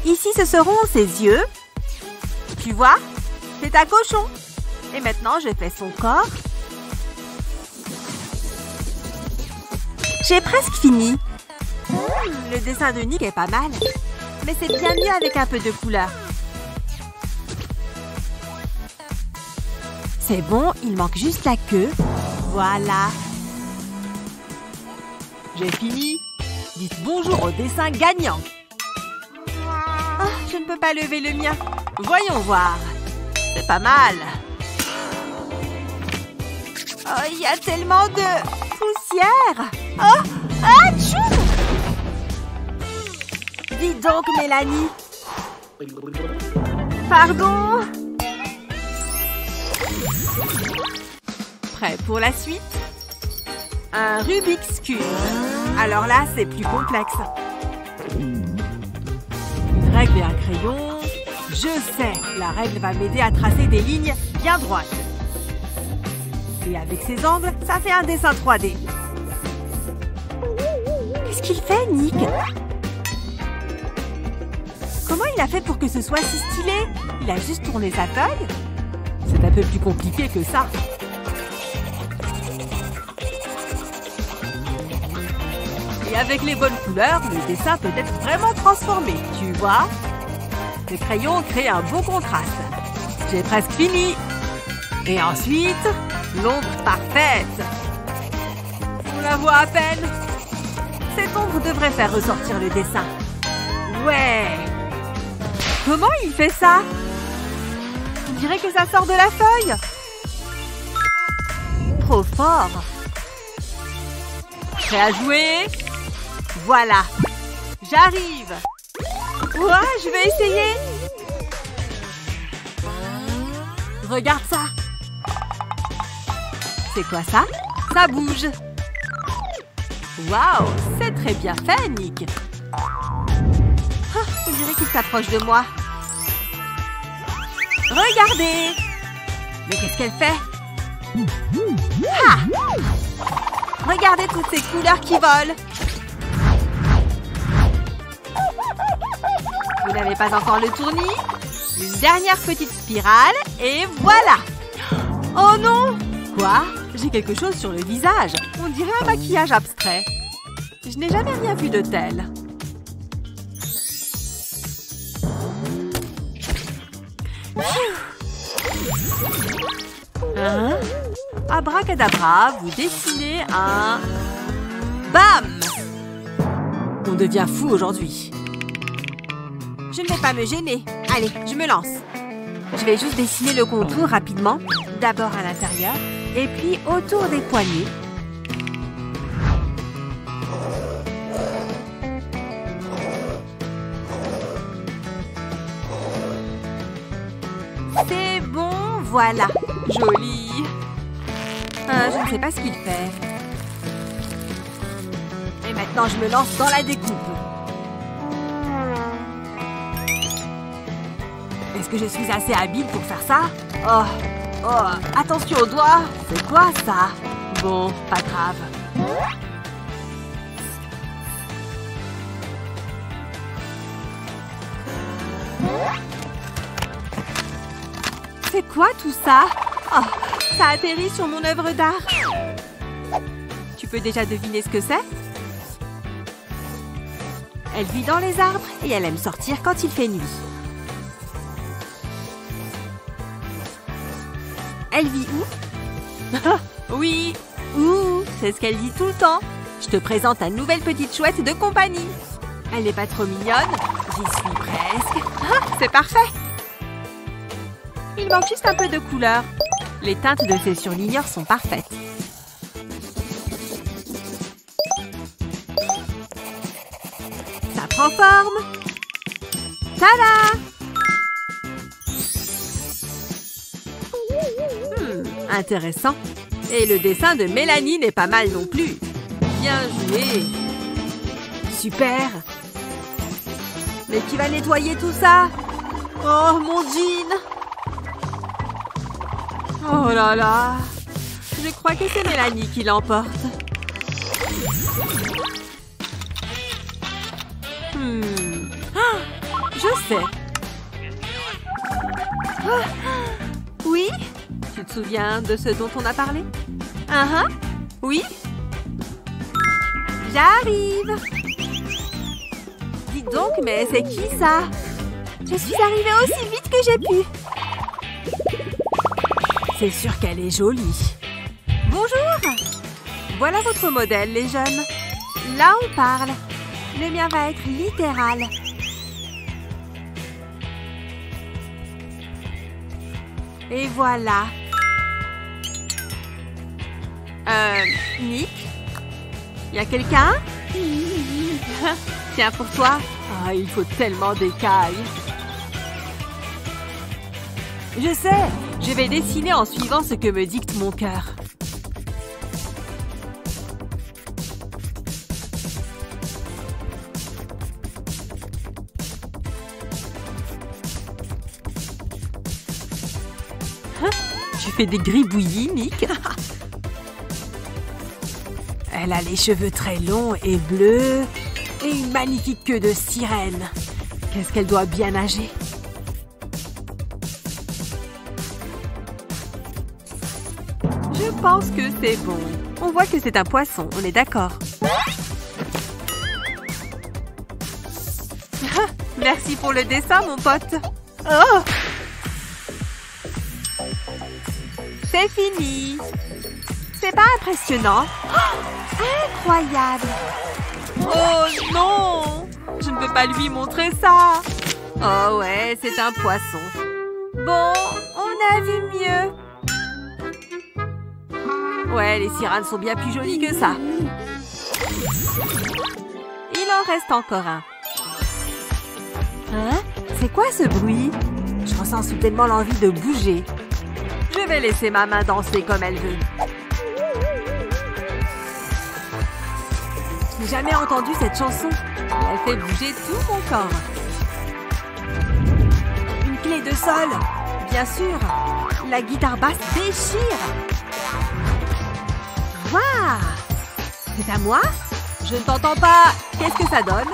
Ici, ce seront ses yeux. Tu vois? C'est un cochon. Et maintenant, je fais son corps. J'ai presque fini. Le dessin de Nick est pas mal. Mais c'est bien mieux avec un peu de couleur. C'est bon, il manque juste la queue. Voilà. J'ai fini. Dites bonjour au dessin gagnant. Oh, je ne peux pas lever le mien. Voyons voir. C'est pas mal. Oh, il y a tellement de poussière. Oh, atchou! Dis donc, Mélanie. Pardon. Prêt pour la suite? Un Rubik's Cube. Alors là, c'est plus complexe. Une règle et un crayon. Je sais, la règle va m'aider à tracer des lignes bien droites. Et avec ces angles, ça fait un dessin 3D. Qu'est-ce qu'il fait, Nick? Comment il a fait pour que ce soit si stylé? Il a juste tourné sa feuille? C'est un peu plus compliqué que ça. avec les bonnes couleurs, le dessin peut être vraiment transformé, tu vois? Le crayon crée un beau contraste. J'ai presque fini. Et ensuite, l'ombre parfaite. On la voit à peine. Cette ombre devrait faire ressortir le dessin. Ouais. Comment il fait ça? On dirait que ça sort de la feuille. Trop fort. Prêt à jouer? Voilà. J'arrive. Ouais, je vais essayer. Regarde ça. C'est quoi ça? Ça bouge. Waouh, c'est très bien fait, Nick. On dirait qu'il s'approche de moi. Regardez. Mais qu'est-ce qu'elle fait? Ah! Regardez toutes ces couleurs qui volent. Vous n'avez pas encore le tournis? Une dernière petite spirale et voilà! Oh non! Quoi? J'ai quelque chose sur le visage. On dirait un maquillage abstrait. Je n'ai jamais rien vu de tel. Hein? Abracadabra, vous dessinez un... Bam! On devient fou aujourd'hui. Je ne vais pas me gêner. Allez, je me lance. Je vais juste dessiner le contour rapidement. D'abord à l'intérieur, et puis autour des poignets. C'est bon, voilà. Joli. Je ne sais pas ce qu'il fait. Et maintenant, je me lance dans la découpe. Est-ce que je suis assez habile pour faire ça? Oh, attention aux doigts. C'est quoi ça? Bon, pas grave. C'est quoi tout ça? Oh, ça atterrit sur mon œuvre d'art. Tu peux déjà deviner ce que c'est? Elle vit dans les arbres et elle aime sortir quand il fait nuit. Elle vit où? Oui, où? C'est ce qu'elle dit tout le temps. Je te présente ta nouvelle petite chouette de compagnie. Elle n'est pas trop mignonne? J'y suis presque. C'est parfait. Il manque juste un peu de couleur. Les teintes de ces surligneurs sont parfaites. Ça prend forme. Tada! Intéressant. Et le dessin de Mélanie n'est pas mal non plus. Bien joué. Super. Mais qui va nettoyer tout ça? Oh, mon jean. Oh là là. Je crois que c'est Mélanie qui l'emporte. Je sais. Oui? Tu te souviens de ce dont on a parlé? Oui? J'arrive. Dis donc, mais c'est qui ça? Je suis arrivée aussi vite que j'ai pu. C'est sûr qu'elle est jolie. Bonjour. Voilà votre modèle, les jeunes. Là, on parle. Le mien va être littéral. Et voilà. Nick? Y a quelqu'un? Tiens, pour toi. Ah, il faut tellement d'écailles. Je sais, je vais dessiner en suivant ce que me dicte mon cœur. Tu fais des gribouillis, Nick? Elle a les cheveux très longs et bleus et une magnifique queue de sirène. Qu'est-ce qu'elle doit bien nager? Je pense que c'est bon. On voit que c'est un poisson, on est d'accord. Merci pour le dessin, mon pote. Oh! C'est fini. C'est pas impressionnant? Oh, incroyable! Oh non! Je ne peux pas lui montrer ça. Oh ouais, c'est un poisson. Bon, on a vu mieux. Ouais, les sirènes sont bien plus jolies que ça. Il en reste encore un. Hein? C'est quoi ce bruit? Je ressens soudainement l'envie de bouger. Je vais laisser ma main danser comme elle veut. Je n'ai jamais entendu cette chanson. Elle fait bouger tout mon corps. Une clé de sol. Bien sûr. La guitare basse déchire. Waouh! C'est à moi? Je ne t'entends pas. Qu'est-ce que ça donne?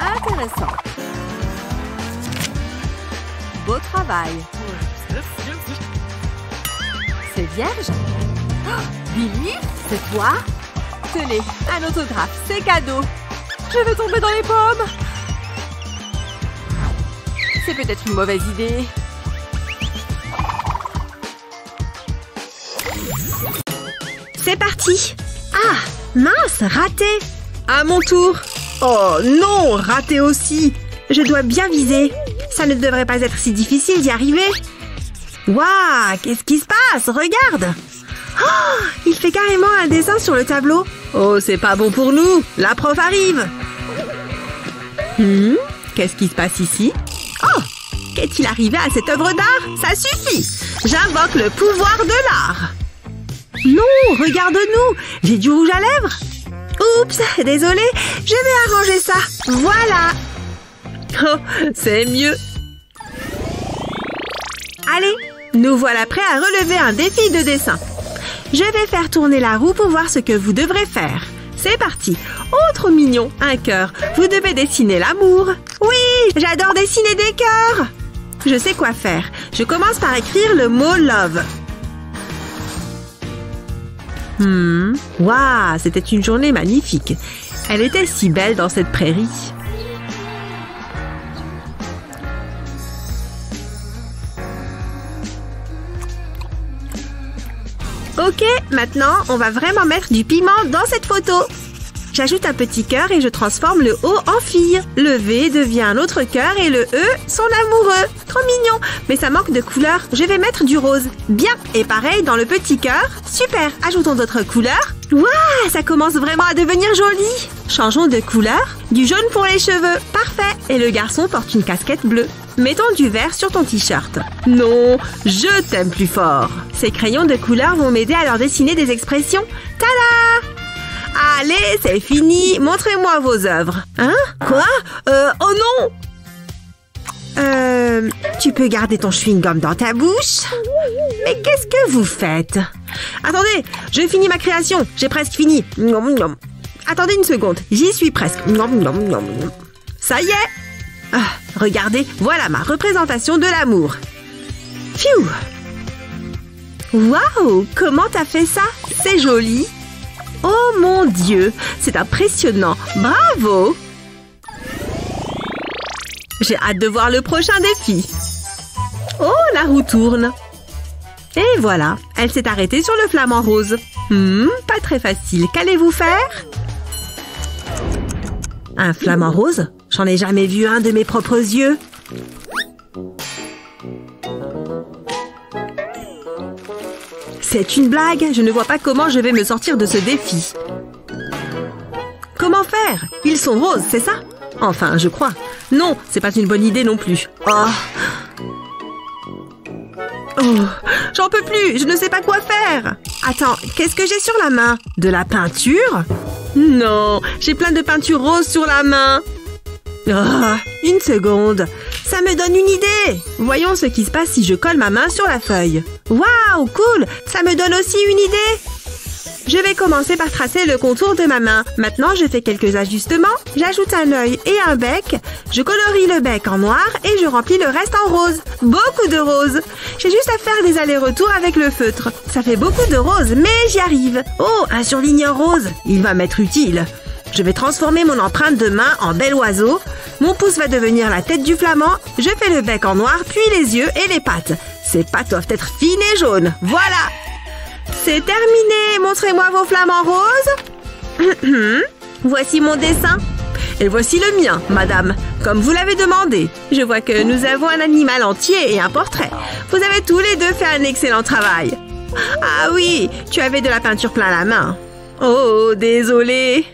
Intéressant. Beau travail. C'est vierge? Oh, Billy? C'est toi? Tenez, un autographe, c'est cadeau. Je vais tomber dans les pommes. C'est peut-être une mauvaise idée. C'est parti. Ah, mince, raté. À mon tour. Oh non, raté aussi. Je dois bien viser. Ça ne devrait pas être si difficile d'y arriver. Waouh, qu'est-ce qui se passe? Regarde. Oh, il fait carrément un dessin sur le tableau. Oh, c'est pas bon pour nous. La prof arrive. Qu'est-ce qui se passe ici? Oh, qu'est-il arrivé à cette œuvre d'art? Ça suffit. J'invoque le pouvoir de l'art. Non, regarde-nous. J'ai du rouge à lèvres. Oups, désolée. Je vais arranger ça. Voilà. Oh, c'est mieux. Allez, nous voilà prêts à relever un défi de dessin. Je vais faire tourner la roue pour voir ce que vous devrez faire. C'est parti. Oh, trop mignon, un cœur. Vous devez dessiner l'amour. Oui, j'adore dessiner des cœurs. Je sais quoi faire. Je commence par écrire le mot love. Waouh, c'était une journée magnifique. Elle était si belle dans cette prairie. Ok, maintenant, on va vraiment mettre du piment dans cette photo. J'ajoute un petit cœur et je transforme le O en fille. Le V devient un autre cœur et le E, son amoureux. Trop mignon. Mais ça manque de couleur. Je vais mettre du rose. Bien. Et pareil dans le petit cœur. Super. Ajoutons d'autres couleurs. Waouh, ça commence vraiment à devenir joli. Changeons de couleur. Du jaune pour les cheveux. Parfait. Et le garçon porte une casquette bleue. Mettons du vert sur ton t-shirt. Non, je t'aime plus fort. Ces crayons de couleur vont m'aider à leur dessiner des expressions. Tada! Allez, c'est fini. Montrez-moi vos œuvres. Hein? Quoi? Oh non! Tu peux garder ton chewing-gum dans ta bouche? Mais qu'est-ce que vous faites? Attendez, je finis ma création. J'ai presque fini. Attendez une seconde, j'y suis presque. Ça y est! Ah, regardez, voilà ma représentation de l'amour. Pfiou! Waouh! Comment t'as fait ça? C'est joli! Oh mon Dieu! C'est impressionnant! Bravo! J'ai hâte de voir le prochain défi. Oh, la roue tourne. Et voilà, elle s'est arrêtée sur le flamant rose. Pas très facile. Qu'allez-vous faire? Un flamant rose? J'en ai jamais vu un de mes propres yeux. C'est une blague. Je ne vois pas comment je vais me sortir de ce défi. Comment faire? Ils sont roses, c'est ça? Enfin, je crois. Non, c'est pas une bonne idée non plus. Oh, j'en peux plus, je ne sais pas quoi faire. Attends, qu'est-ce que j'ai sur la main? De la peinture? Non, j'ai plein de peinture rose sur la main. Oh, une seconde, ça me donne une idée. Voyons ce qui se passe si je colle ma main sur la feuille. Waouh, cool, ça me donne aussi une idée. Je vais commencer par tracer le contour de ma main. Maintenant, je fais quelques ajustements. J'ajoute un œil et un bec. Je colorie le bec en noir et je remplis le reste en rose. Beaucoup de rose. J'ai juste à faire des allers-retours avec le feutre. Ça fait beaucoup de rose, mais j'y arrive. Oh, un surligneur rose. Il va m'être utile. Je vais transformer mon empreinte de main en bel oiseau. Mon pouce va devenir la tête du flamand. Je fais le bec en noir, puis les yeux et les pattes. Ces pattes doivent être fines et jaunes. Voilà! C'est terminé! Montrez-moi vos flamants roses. Voici mon dessin. Et voici le mien, madame, comme vous l'avez demandé. Je vois que nous avons un animal entier et un portrait. Vous avez tous les deux fait un excellent travail. Ah oui, tu avais de la peinture plein la main. Oh, désolé.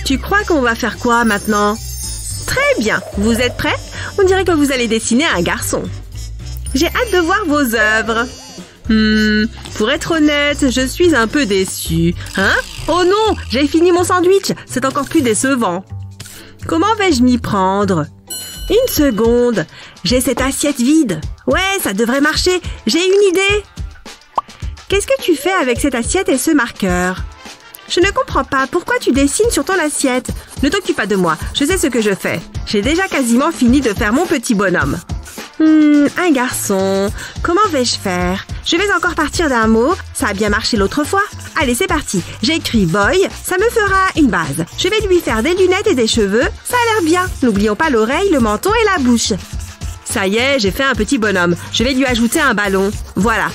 Tu crois qu'on va faire quoi maintenant? Très bien, vous êtes prêts? On dirait que vous allez dessiner un garçon. J'ai hâte de voir vos œuvres. Pour être honnête, je suis un peu déçue. Hein? Oh non, j'ai fini mon sandwich. C'est encore plus décevant. Comment vais-je m'y prendre? Une seconde. J'ai cette assiette vide. Ouais, ça devrait marcher. J'ai une idée. Qu'est-ce que tu fais avec cette assiette et ce marqueur? Je ne comprends pas. Pourquoi tu dessines sur ton assiette? Ne t'occupe pas de moi. Je sais ce que je fais. J'ai déjà quasiment fini de faire mon petit bonhomme. Un garçon. Comment vais-je faire? Je vais encore partir d'un mot. Ça a bien marché l'autre fois. Allez, c'est parti. J'ai écrit boy. Ça me fera une base. Je vais lui faire des lunettes et des cheveux. Ça a l'air bien. N'oublions pas l'oreille, le menton et la bouche. Ça y est, j'ai fait un petit bonhomme. Je vais lui ajouter un ballon. Voilà.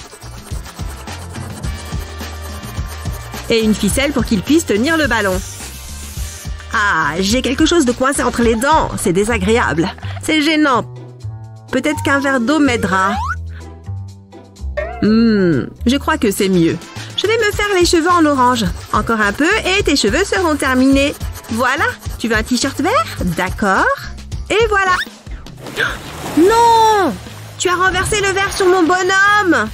Et une ficelle pour qu'il puisse tenir le ballon. Ah, j'ai quelque chose de coincé entre les dents. C'est désagréable. C'est gênant. Peut-être qu'un verre d'eau m'aidera. Je crois que c'est mieux. Je vais me faire les cheveux en orange. Encore un peu et tes cheveux seront terminés. Voilà. Tu veux un t-shirt vert? D'accord. Et voilà. Non! Tu as renversé le verre sur mon bonhomme.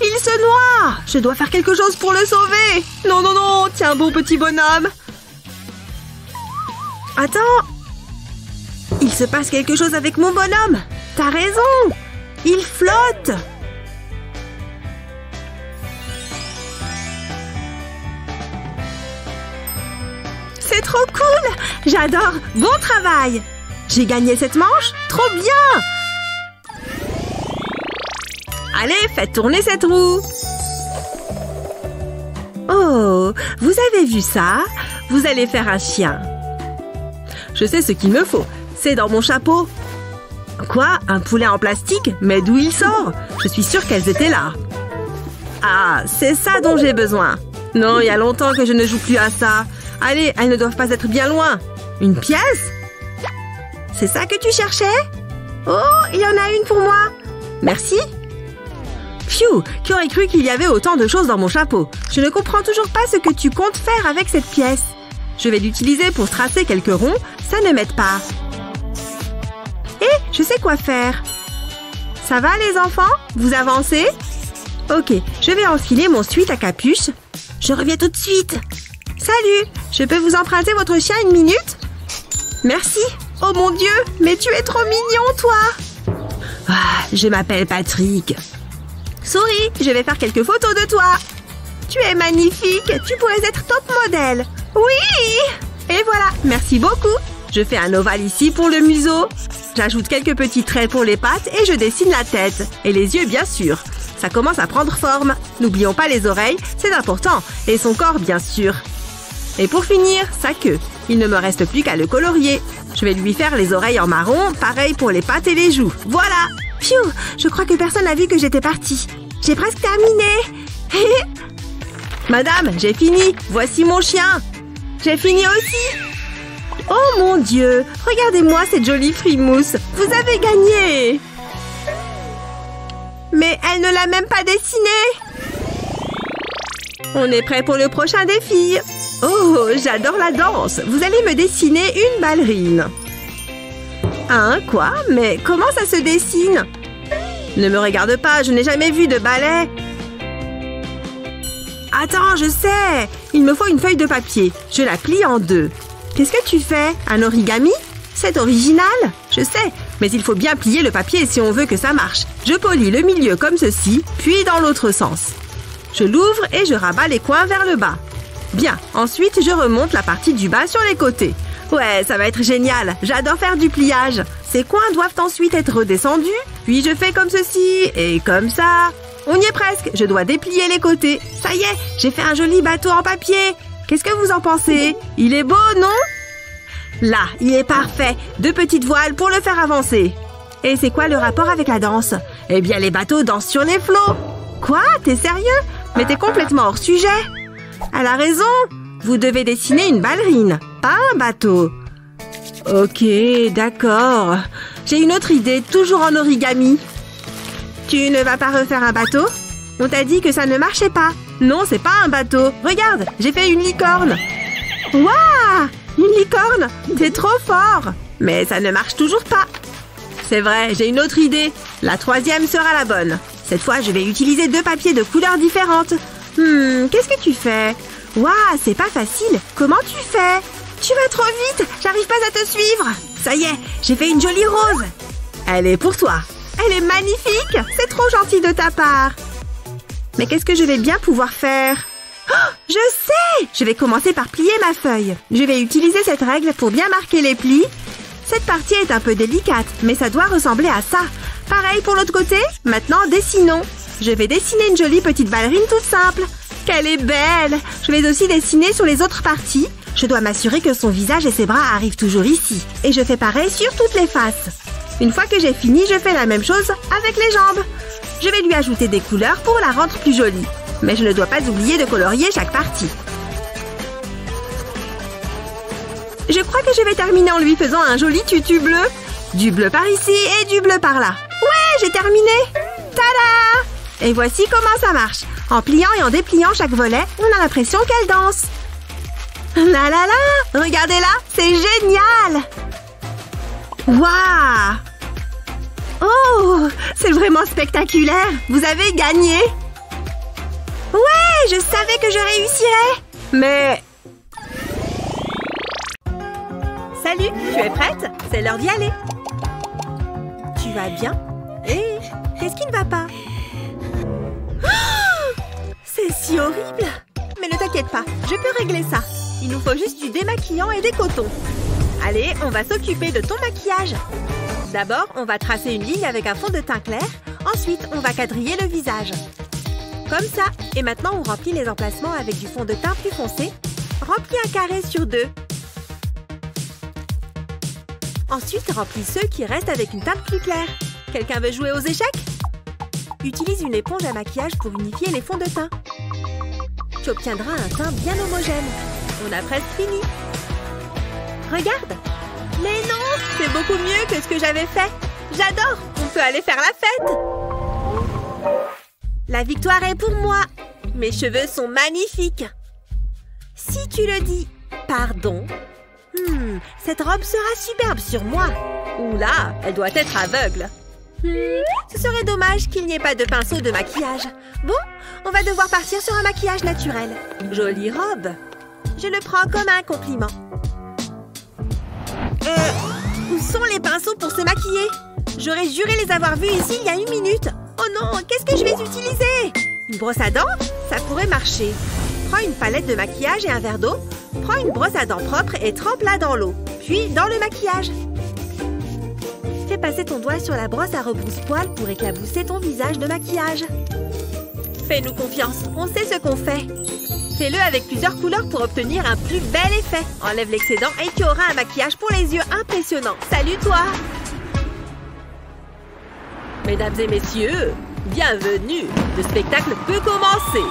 Il se noie. Je dois faire quelque chose pour le sauver. Non, non, non. Tiens, beau petit bonhomme. Attends. Il se passe quelque chose avec mon bonhomme. T'as raison. Il flotte. C'est trop cool. J'adore. Bon travail. J'ai gagné cette manche. Trop bien. Allez, faites tourner cette roue. Oh, vous avez vu ça? Vous allez faire un chien. Je sais ce qu'il me faut. C'est dans mon chapeau. Quoi? Un poulet en plastique? Mais d'où il sort? Je suis sûre qu'elles étaient là. Ah, c'est ça dont j'ai besoin. Non, il y a longtemps que je ne joue plus à ça. Allez, elles ne doivent pas être bien loin. Une pièce? C'est ça que tu cherchais? Oh, il y en a une pour moi. Merci. Phew, qui aurait cru qu'il y avait autant de choses dans mon chapeau? Je ne comprends toujours pas ce que tu comptes faire avec cette pièce. Je vais l'utiliser pour tracer quelques ronds. Ça ne m'aide pas. Je sais quoi faire. Ça va les enfants? Vous avancez? Ok, je vais enfiler mon sweat à capuche. Je reviens tout de suite. Salut, je peux vous emprunter votre chien une minute? Merci. Oh mon Dieu, mais tu es trop mignon toi. Ah, je m'appelle Patrick. Souris, je vais faire quelques photos de toi. Tu es magnifique, tu pourrais être top modèle. Oui! Et voilà, merci beaucoup. Je fais un ovale ici pour le museau. J'ajoute quelques petits traits pour les pattes et je dessine la tête. Et les yeux, bien sûr. Ça commence à prendre forme. N'oublions pas les oreilles, c'est important. Et son corps, bien sûr. Et pour finir, sa queue. Il ne me reste plus qu'à le colorier. Je vais lui faire les oreilles en marron, pareil pour les pattes et les joues. Voilà! Phew! Je crois que personne n'a vu que j'étais partie. J'ai presque terminé. Madame, j'ai fini. Voici mon chien. J'ai fini aussi. Oh mon Dieu! Regardez-moi cette jolie frimousse! Vous avez gagné! Mais elle ne l'a même pas dessinée! On est prêt pour le prochain défi! Oh, j'adore la danse! Vous allez me dessiner une ballerine! Hein, quoi? Mais comment ça se dessine? Ne me regarde pas, je n'ai jamais vu de ballet! Attends, je sais! Il me faut une feuille de papier. Je la plie en deux. Qu'est-ce que tu fais? Un origami? C'est original? Je sais, mais il faut bien plier le papier si on veut que ça marche. Je polis le milieu comme ceci, puis dans l'autre sens. Je l'ouvre et je rabats les coins vers le bas. Bien, ensuite je remonte la partie du bas sur les côtés. Ouais, ça va être génial, j'adore faire du pliage. Ces coins doivent ensuite être redescendus, puis je fais comme ceci et comme ça. On y est presque, je dois déplier les côtés. Ça y est, j'ai fait un joli bateau en papier. Qu'est-ce que vous en pensez? Il est beau, non? Là, il est parfait. 2 petites voiles pour le faire avancer. Et c'est quoi le rapport avec la danse? Eh bien, les bateaux dansent sur les flots. Quoi? T'es sérieux? Mais t'es complètement hors sujet. Elle a raison. Vous devez dessiner une ballerine, pas un bateau. Ok, d'accord. J'ai une autre idée, toujours en origami. Tu ne vas pas refaire un bateau? On t'a dit que ça ne marchait pas. Non, c'est pas un bateau. Regarde, j'ai fait une licorne. Waouh! Une licorne! C'est trop fort! Mais ça ne marche toujours pas. C'est vrai, j'ai une autre idée. La 3e sera la bonne. Cette fois, je vais utiliser 2 papiers de couleurs différentes. Qu'est-ce que tu fais? Waouh, c'est pas facile. Comment tu fais? Tu vas trop vite. J'arrive pas à te suivre. Ça y est, j'ai fait une jolie rose. Elle est pour toi. Elle est magnifique. C'est trop gentil de ta part. Mais qu'est-ce que je vais bien pouvoir faire? Oh, je sais! Je vais commencer par plier ma feuille. Je vais utiliser cette règle pour bien marquer les plis. Cette partie est un peu délicate, mais ça doit ressembler à ça. Pareil pour l'autre côté. Maintenant, dessinons. Je vais dessiner une jolie petite ballerine toute simple. Qu'elle est belle! Je vais aussi dessiner sur les autres parties. Je dois m'assurer que son visage et ses bras arrivent toujours ici. Et je fais pareil sur toutes les faces. Une fois que j'ai fini, je fais la même chose avec les jambes. Je vais lui ajouter des couleurs pour la rendre plus jolie. Mais je ne dois pas oublier de colorier chaque partie. Je crois que je vais terminer en lui faisant un joli tutu bleu. Du bleu par ici et du bleu par là. Ouais, j'ai terminé! Tada! Et voici comment ça marche. En pliant et en dépliant chaque volet, on a l'impression qu'elle danse. La la la! Regardez-la, c'est génial! Waouh! Oh! C'est vraiment spectaculaire! Vous avez gagné! Ouais! Je savais que je réussirais! Mais... Salut! Tu es prête? C'est l'heure d'y aller! Tu vas bien? Hé! Qu'est-ce qui ne va pas? Oh! C'est si horrible! Mais ne t'inquiète pas, je peux régler ça. Il nous faut juste du démaquillant et des cotons. Allez, on va s'occuper de ton maquillage. D'abord, on va tracer une ligne avec un fond de teint clair. Ensuite, on va quadriller le visage. Comme ça. Et maintenant, on remplit les emplacements avec du fond de teint plus foncé. Remplis un carré sur 2. Ensuite, remplis ceux qui restent avec une teinte plus claire. Quelqu'un veut jouer aux échecs? Utilise une éponge à maquillage pour unifier les fonds de teint. Tu obtiendras un teint bien homogène. On a presque fini. Regarde! Mais non! C'est beaucoup mieux que ce que j'avais fait. J'adore! On peut aller faire la fête! La victoire est pour moi. Mes cheveux sont magnifiques. Si tu le dis. Pardon? Cette robe sera superbe sur moi. Oula, elle doit être aveugle. Ce serait dommage qu'il n'y ait pas de pinceau de maquillage. Bon, on va devoir partir sur un maquillage naturel. Jolie robe. Je le prends comme un compliment. Où sont les pinceaux pour se maquiller? J'aurais juré les avoir vus ici il y a 1 minute. Oh non, qu'est-ce que je vais utiliser? Une brosse à dents? Ça pourrait marcher. Prends une palette de maquillage et un verre d'eau. Prends une brosse à dents propre et trempe-la dans l'eau. Puis dans le maquillage. Fais passer ton doigt sur la brosse à rebrousse-poil pour éclabousser ton visage de maquillage. Fais-nous confiance, on sait ce qu'on fait. Fais-le avec plusieurs couleurs pour obtenir un plus bel effet. Enlève l'excédent et tu auras un maquillage pour les yeux impressionnant. Salut toi! Mesdames et messieurs, bienvenue! Le spectacle peut commencer!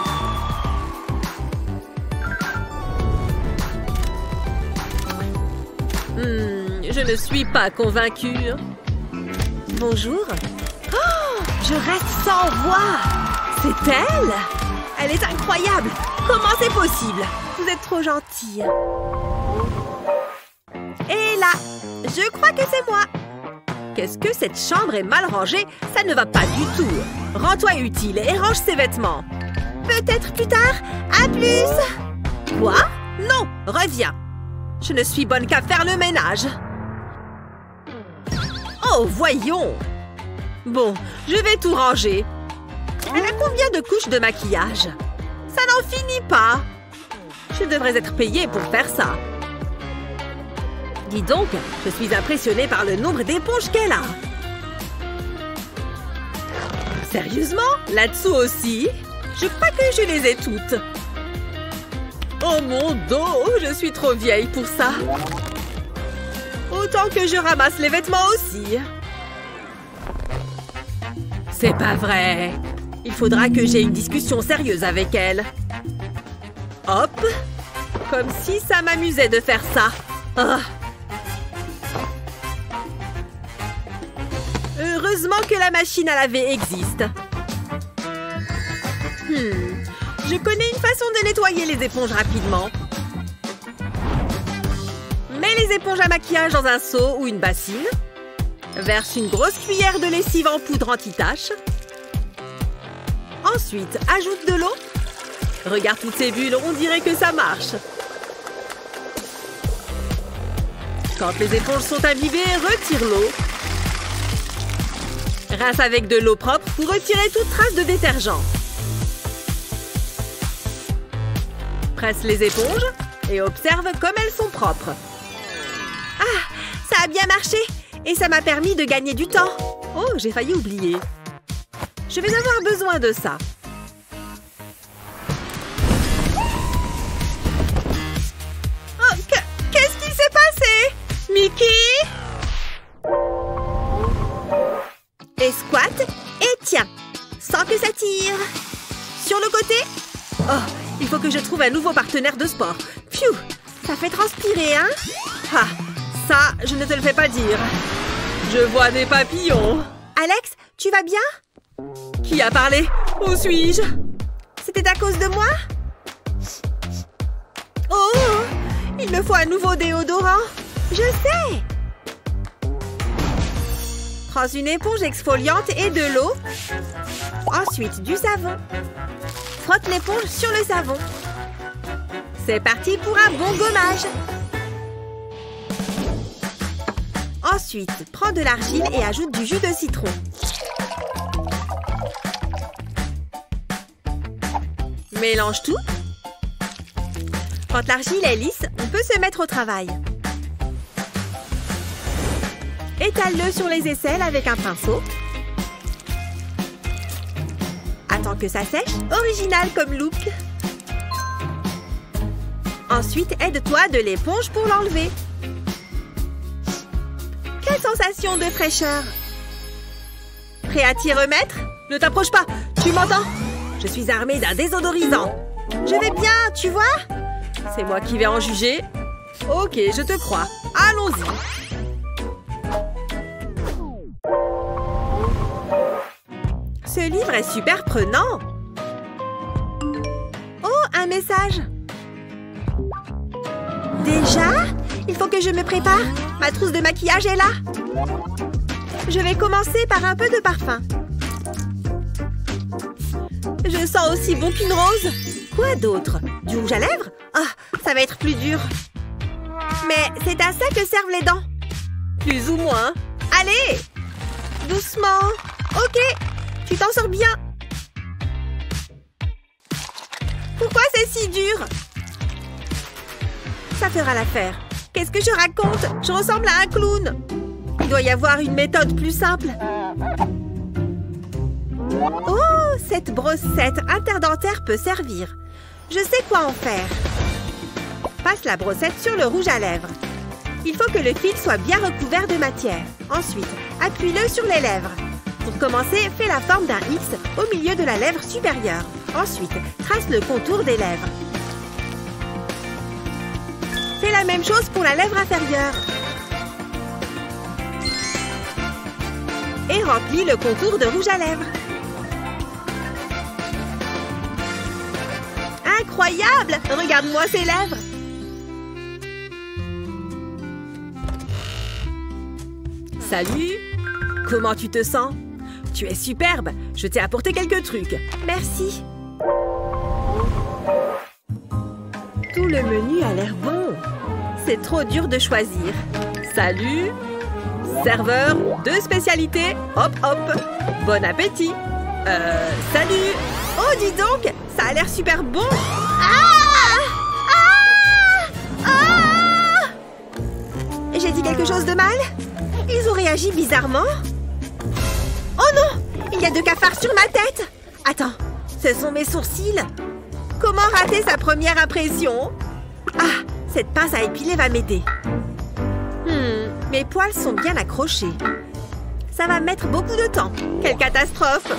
Je ne suis pas convaincue. Bonjour. Oh, je reste sans voix. C'est elle? Elle est incroyable. Comment c'est possible? Vous êtes trop gentille. Et là, je crois que c'est moi. Qu'est-ce que cette chambre est mal rangée? Ça ne va pas du tout. Rends-toi utile et range ses vêtements. Peut-être plus tard. À plus. Quoi? Non, reviens. Je ne suis bonne qu'à faire le ménage. Oh, voyons. Bon, je vais tout ranger. Elle a combien de couches de maquillage? Ça n'en finit pas. Je devrais être payée pour faire ça. Dis donc, je suis impressionnée par le nombre d'éponges qu'elle a. Sérieusement? Là-dessous aussi? Je crois que je les ai toutes. Oh mon dos, je suis trop vieille pour ça. Autant que je ramasse les vêtements aussi. C'est pas vrai. Il faudra que j'aie une discussion sérieuse avec elle. Hop. Comme si ça m'amusait de faire ça. Ah. Heureusement que la machine à laver existe. Je connais une façon de nettoyer les éponges rapidement. Mets les éponges à maquillage dans un seau ou une bassine. Verse une grosse cuillère de lessive en poudre anti-tache. Ensuite, ajoute de l'eau. Regarde toutes ces bulles, on dirait que ça marche. Quand les éponges sont imbibées, retire l'eau. Rince avec de l'eau propre pour retirer toute trace de détergent. Presse les éponges et observe comme elles sont propres. Ah, ça a bien marché et ça m'a permis de gagner du temps. Oh, j'ai failli oublier. Je vais avoir besoin de ça. Oh, qu'est-ce qui s'est passé? Mickey? Et squat, et tiens, sans que ça tire. Sur le côté. Oh, il faut que je trouve un nouveau partenaire de sport. Pfiou, ça fait transpirer, hein? Ah, ça, je ne te le fais pas dire. Je vois des papillons. Alex, tu vas bien? Qui a parlé? Où suis-je? C'était à cause de moi? Oh, il me faut un nouveau déodorant. Je sais. Prends une éponge exfoliante et de l'eau. Ensuite, du savon. Frotte l'éponge sur le savon. C'est parti pour un bon gommage. Ensuite, prends de l'argile et ajoute du jus de citron. Mélange tout. Quand l'argile est lisse, on peut se mettre au travail. Étale-le sur les aisselles avec un pinceau. Attends que ça sèche. Original comme look. Ensuite, aide-toi de l'éponge pour l'enlever. Quelle sensation de fraîcheur! Prêt à t'y remettre? Ne t'approche pas, tu m'entends? Je suis armée d'un désodorisant. Je vais bien, tu vois? C'est moi qui vais en juger. Ok, je te crois. Allons-y. Ce livre est super prenant. Oh, un message. Déjà? Il faut que je me prépare. Ma trousse de maquillage est là. Je vais commencer par un peu de parfum. Je sens aussi bon qu'une rose. Quoi d'autre? Du rouge à lèvres? Ah, ça va être plus dur. Mais c'est à ça que servent les dents. Plus ou moins. Allez! Doucement. Ok, tu t'en sors bien. Pourquoi c'est si dur? Ça fera l'affaire. Qu'est-ce que je raconte? Je ressemble à un clown. Il doit y avoir une méthode plus simple. Oh, cette brossette interdentaire peut servir. Je sais quoi en faire. Passe la brossette sur le rouge à lèvres. Il faut que le fil soit bien recouvert de matière. Ensuite, appuie-le sur les lèvres. Pour commencer, fais la forme d'un X au milieu de la lèvre supérieure. Ensuite, trace le contour des lèvres. Fais la même chose pour la lèvre inférieure. Et remplis le contour de rouge à lèvres. Incroyable! Regarde-moi ces lèvres! Salut! Comment tu te sens? Tu es superbe! Je t'ai apporté quelques trucs. Merci. Tout le menu a l'air bon. C'est trop dur de choisir. Salut! Serveur, 2 spécialités. Hop, hop. Bon appétit. Salut! Oh, dis donc! Ça a l'air super bon! Ah! Ah! Ah! J'ai dit quelque chose de mal? Ils ont réagi bizarrement. Oh non! Il y a 2 cafards sur ma tête! Attends, ce sont mes sourcils. Comment rater sa première impression? Ah, cette pince à épiler va m'aider. Mes poils sont bien accrochés. Ça va mettre beaucoup de temps. Quelle catastrophe!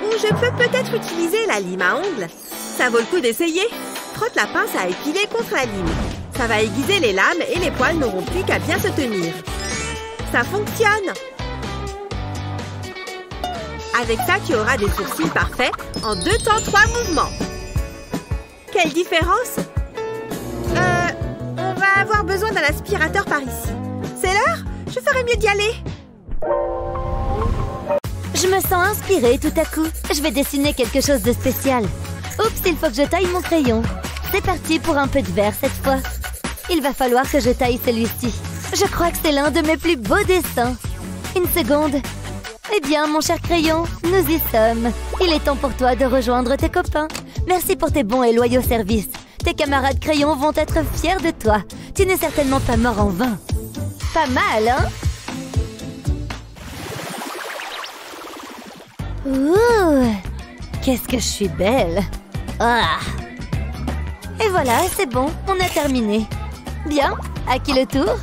Ou je peux peut-être utiliser la lime à ongles. Ça vaut le coup d'essayer. Frotte la pince à épiler contre la lime. Ça va aiguiser les lames et les poils n'auront plus qu'à bien se tenir. Ça fonctionne! Avec ça, tu auras des sourcils parfaits en 2 temps 3 mouvements. Quelle différence! On va avoir besoin d'un aspirateur par ici. C'est l'heure? Je ferais mieux d'y aller. Je me sens inspirée tout à coup. Je vais dessiner quelque chose de spécial. Oups, il faut que je taille mon crayon. C'est parti pour un peu de vert cette fois. Il va falloir que je taille celui-ci. Je crois que c'est l'un de mes plus beaux dessins. Une seconde. Eh bien, mon cher crayon, nous y sommes. Il est temps pour toi de rejoindre tes copains. Merci pour tes bons et loyaux services. Tes camarades crayons vont être fiers de toi. Tu n'es certainement pas mort en vain. Pas mal, hein? Ouh! Qu'est-ce que je suis belle! Ah! Et voilà, c'est bon, on a terminé. Bien, à qui le tour?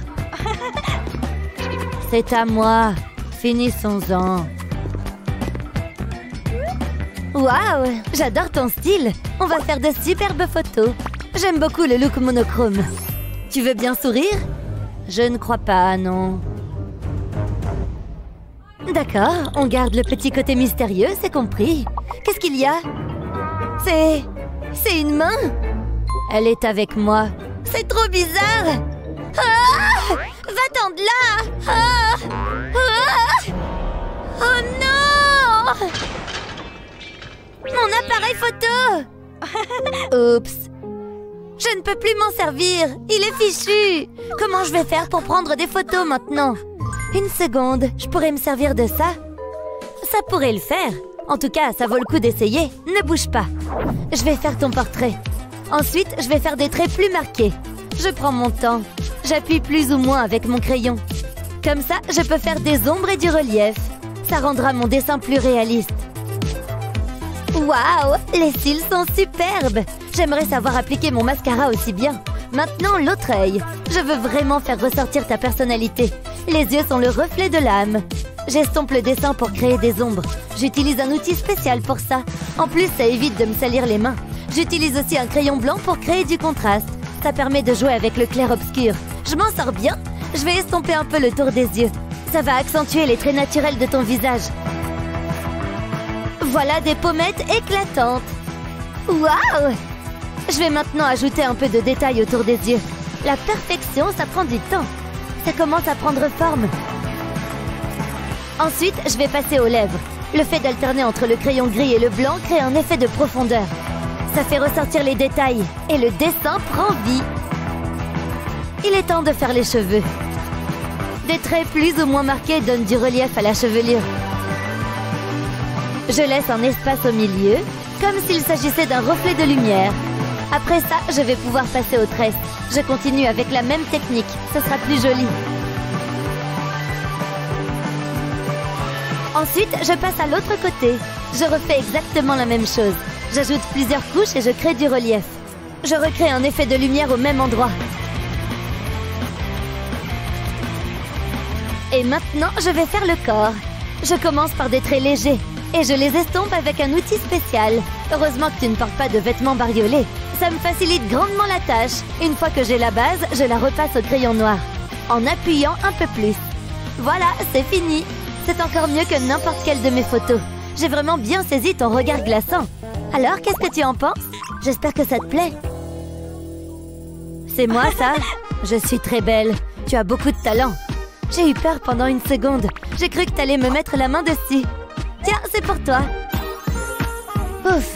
C'est à moi. Finissons-en. Waouh! J'adore ton style. On va faire de superbes photos. J'aime beaucoup le look monochrome. Tu veux bien sourire? Je ne crois pas, non. D'accord, on garde le petit côté mystérieux, c'est compris. Qu'est-ce qu'il y a? C'est une main? Elle est avec moi. C'est trop bizarre! Ah! Va-t'en de là! Ah! Ah! Oh non! Mon appareil photo! Oups! Je ne peux plus m'en servir! Il est fichu! Comment je vais faire pour prendre des photos maintenant? Une seconde, je pourrais me servir de ça? Ça pourrait le faire. En tout cas, ça vaut le coup d'essayer. Ne bouge pas. Je vais faire ton portrait. Ensuite, je vais faire des traits plus marqués. Je prends mon temps. J'appuie plus ou moins avec mon crayon. Comme ça, je peux faire des ombres et du relief. Ça rendra mon dessin plus réaliste. Waouh! Les cils sont superbes! J'aimerais savoir appliquer mon mascara aussi bien. Maintenant, l'autre œil. Je veux vraiment faire ressortir ta personnalité. Les yeux sont le reflet de l'âme. J'estompe le dessin pour créer des ombres. J'utilise un outil spécial pour ça. En plus, ça évite de me salir les mains. J'utilise aussi un crayon blanc pour créer du contraste. Ça permet de jouer avec le clair-obscur. Je m'en sors bien. Je vais estomper un peu le tour des yeux. Ça va accentuer les traits naturels de ton visage. Voilà des pommettes éclatantes. Waouh! Je vais maintenant ajouter un peu de détail autour des yeux. La perfection, ça prend du temps. Ça commence à prendre forme. Ensuite, je vais passer aux lèvres. Le fait d'alterner entre le crayon gris et le blanc crée un effet de profondeur. Ça fait ressortir les détails et le dessin prend vie. Il est temps de faire les cheveux. Des traits plus ou moins marqués donnent du relief à la chevelure. Je laisse un espace au milieu, comme s'il s'agissait d'un reflet de lumière. Après ça, je vais pouvoir passer aux tresses. Je continue avec la même technique, ce sera plus joli. Ensuite, je passe à l'autre côté. Je refais exactement la même chose. J'ajoute plusieurs couches et je crée du relief. Je recrée un effet de lumière au même endroit. Et maintenant, je vais faire le corps. Je commence par des traits légers et je les estompe avec un outil spécial. Heureusement que tu ne portes pas de vêtements bariolés. Ça me facilite grandement la tâche. Une fois que j'ai la base, je la repasse au crayon noir, en appuyant un peu plus. Voilà, c'est fini. C'est encore mieux que n'importe quelle de mes photos. J'ai vraiment bien saisi ton regard glaçant. Alors, qu'est-ce que tu en penses? J'espère que ça te plaît. C'est moi, ça? Je suis très belle. Tu as beaucoup de talent. J'ai eu peur pendant une seconde. J'ai cru que t'allais me mettre la main dessus. Tiens, c'est pour toi. Ouf,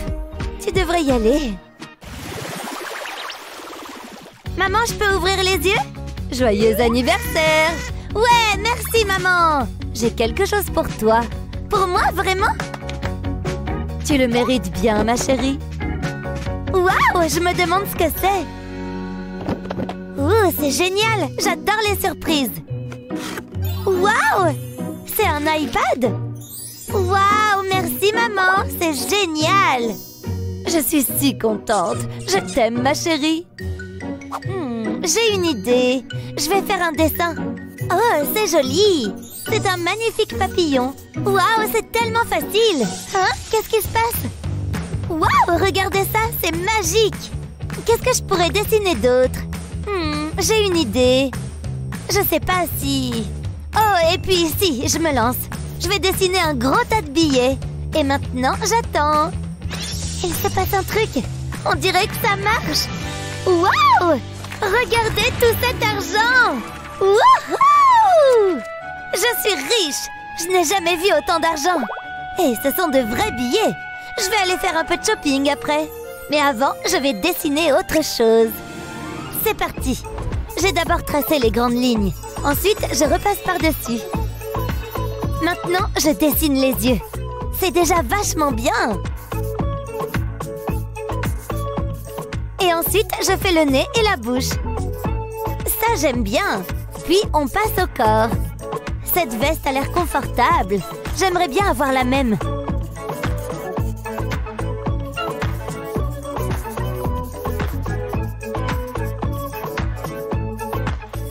tu devrais y aller. Maman, je peux ouvrir les yeux? Joyeux anniversaire! Ouais, merci maman! J'ai quelque chose pour toi. Pour moi, vraiment? Tu le mérites bien, ma chérie. Waouh, je me demande ce que c'est. Ouh, c'est génial! J'adore les surprises. Waouh! C'est un iPad? Waouh, merci maman, c'est génial! Je suis si contente. Je t'aime, ma chérie. J'ai une idée. Je vais faire un dessin. Oh, c'est joli. C'est un magnifique papillon. Waouh, c'est tellement facile. Hein? Qu'est-ce qui se passe? Waouh, regardez ça, c'est magique. Qu'est-ce que je pourrais dessiner d'autre? J'ai une idée. Je sais pas si... Oh, et puis ici, je me lance. Je vais dessiner un gros tas de billets. Et maintenant, j'attends. Il se passe un truc. On dirait que ça marche. Waouh! Regardez tout cet argent! Wouhou! Je suis riche. Je n'ai jamais vu autant d'argent. Et ce sont de vrais billets. Je vais aller faire un peu de shopping après. Mais avant, je vais dessiner autre chose. C'est parti. J'ai d'abord tracé les grandes lignes. Ensuite, je repasse par-dessus. Maintenant, je dessine les yeux. C'est déjà vachement bien. Et ensuite, je fais le nez et la bouche. Ça, j'aime bien. Puis, on passe au corps. Cette veste a l'air confortable. J'aimerais bien avoir la même.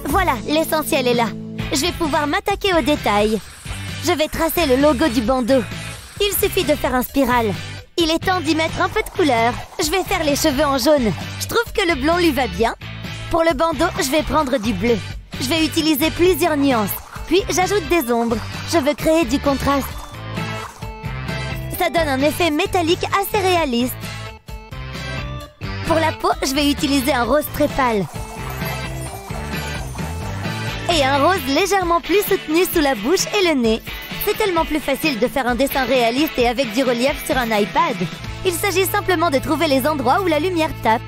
Voilà, l'essentiel est là. Je vais pouvoir m'attaquer aux détails. Je vais tracer le logo du bandeau. Il suffit de faire un spirale. Il est temps d'y mettre un peu de couleur. Je vais faire les cheveux en jaune. Je trouve que le blond lui va bien. Pour le bandeau, je vais prendre du bleu. Je vais utiliser plusieurs nuances. Puis, j'ajoute des ombres. Je veux créer du contraste. Ça donne un effet métallique assez réaliste. Pour la peau, je vais utiliser un rose très pâle. Et un rose légèrement plus soutenu sous la bouche et le nez. C'est tellement plus facile de faire un dessin réaliste et avec du relief sur un iPad. Il s'agit simplement de trouver les endroits où la lumière tape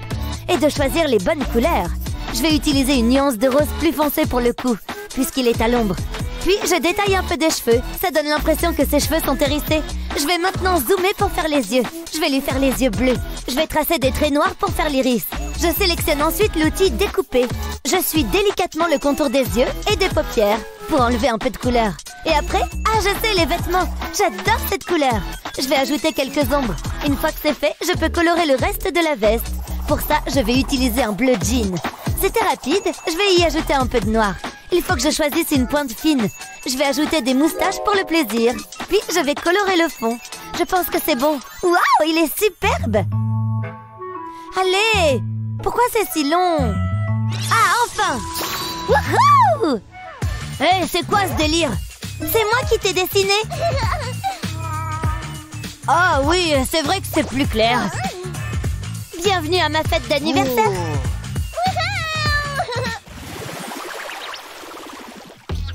et de choisir les bonnes couleurs. Je vais utiliser une nuance de rose plus foncé pour le coup, puisqu'il est à l'ombre. Puis, je détaille un peu des cheveux. Ça donne l'impression que ses cheveux sont hérissés. Je vais maintenant zoomer pour faire les yeux. Je vais lui faire les yeux bleus. Je vais tracer des traits noirs pour faire l'iris. Je sélectionne ensuite l'outil découper. Je suis délicatement le contour des yeux et des paupières pour enlever un peu de couleur. Et après, je sais, les vêtements. J'adore cette couleur. Je vais ajouter quelques ombres. Une fois que c'est fait, je peux colorer le reste de la veste. Pour ça, je vais utiliser un bleu jean. C'était rapide, je vais y ajouter un peu de noir. Il faut que je choisisse une pointe fine. Je vais ajouter des moustaches pour le plaisir. Puis, je vais colorer le fond. Je pense que c'est bon. Waouh, il est superbe! Allez! Pourquoi c'est si long? Ah, enfin! Wouhou! Hé, c'est quoi ce délire? C'est moi qui t'ai dessiné? Ah oui, c'est vrai que c'est plus clair. Bienvenue à ma fête d'anniversaire.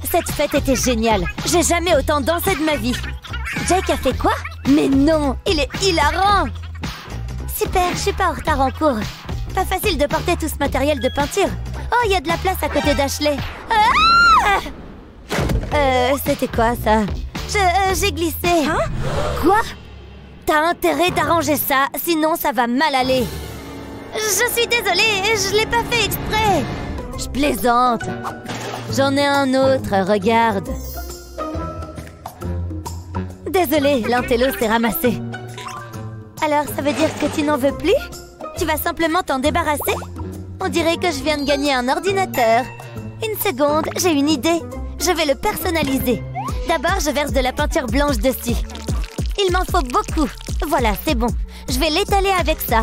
Cette fête était géniale. J'ai jamais autant dansé de ma vie. Jake a fait quoi? Mais non, il est hilarant. Super, je suis pas en retard en cours. Pas facile de porter tout ce matériel de peinture. Oh, il y a de la place à côté d'Ashley. Ah! C'était quoi ça? J'ai glissé. Hein? Quoi? T'as intérêt d'arranger ça, sinon ça va mal aller. Je suis désolée, je l'ai pas fait exprès. Je plaisante. J'en ai un autre, regarde. Désolée, l'intello s'est ramassé. Alors, ça veut dire que tu n'en veux plus? Tu vas simplement t'en débarrasser? On dirait que je viens de gagner un ordinateur. Une seconde, j'ai une idée. Je vais le personnaliser. D'abord, je verse de la peinture blanche dessus. Il m'en faut beaucoup. Voilà, c'est bon. Je vais l'étaler avec ça.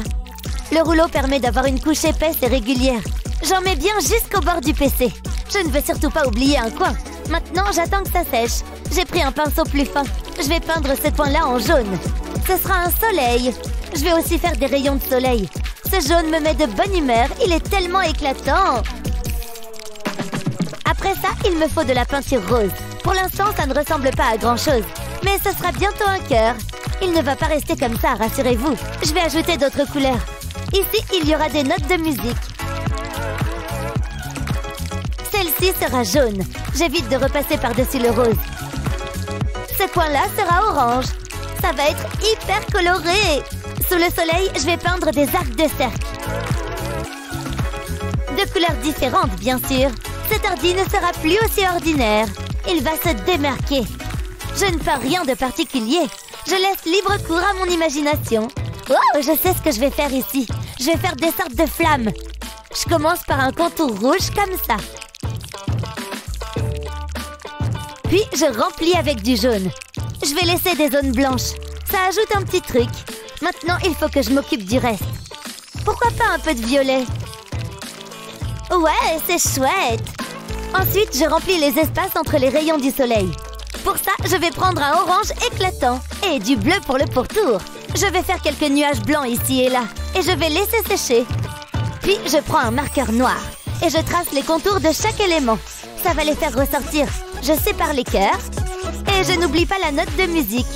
Le rouleau permet d'avoir une couche épaisse et régulière. J'en mets bien jusqu'au bord du PC. Je ne veux surtout pas oublier un coin. Maintenant, j'attends que ça sèche. J'ai pris un pinceau plus fin. Je vais peindre ce coin-là en jaune. Ce sera un soleil. Je vais aussi faire des rayons de soleil. Ce jaune me met de bonne humeur. Il est tellement éclatant. Après ça, il me faut de la peinture rose. Pour l'instant, ça ne ressemble pas à grand-chose. Mais ce sera bientôt un cœur. Il ne va pas rester comme ça, rassurez-vous. Je vais ajouter d'autres couleurs. Ici, il y aura des notes de musique. Celle-ci sera jaune. J'évite de repasser par-dessus le rose. Ce coin-là sera orange. Ça va être hyper coloré. Sous le soleil, je vais peindre des arcs de cercle. De couleurs différentes, bien sûr. Cet ordi ne sera plus aussi ordinaire. Il va se démarquer. Je ne fais rien de particulier. Je laisse libre cours à mon imagination. Oh, je sais ce que je vais faire ici. Je vais faire des sortes de flammes. Je commence par un contour rouge comme ça. Puis, je remplis avec du jaune. Je vais laisser des zones blanches. Ça ajoute un petit truc. Maintenant, il faut que je m'occupe du reste. Pourquoi pas un peu de violet? Ouais, c'est chouette. Ensuite, je remplis les espaces entre les rayons du soleil. Pour ça, je vais prendre un orange éclatant et du bleu pour le pourtour. Je vais faire quelques nuages blancs ici et là. Et je vais laisser sécher. Puis, je prends un marqueur noir et je trace les contours de chaque élément. Ça va les faire ressortir. Je sépare les cœurs et je n'oublie pas la note de musique.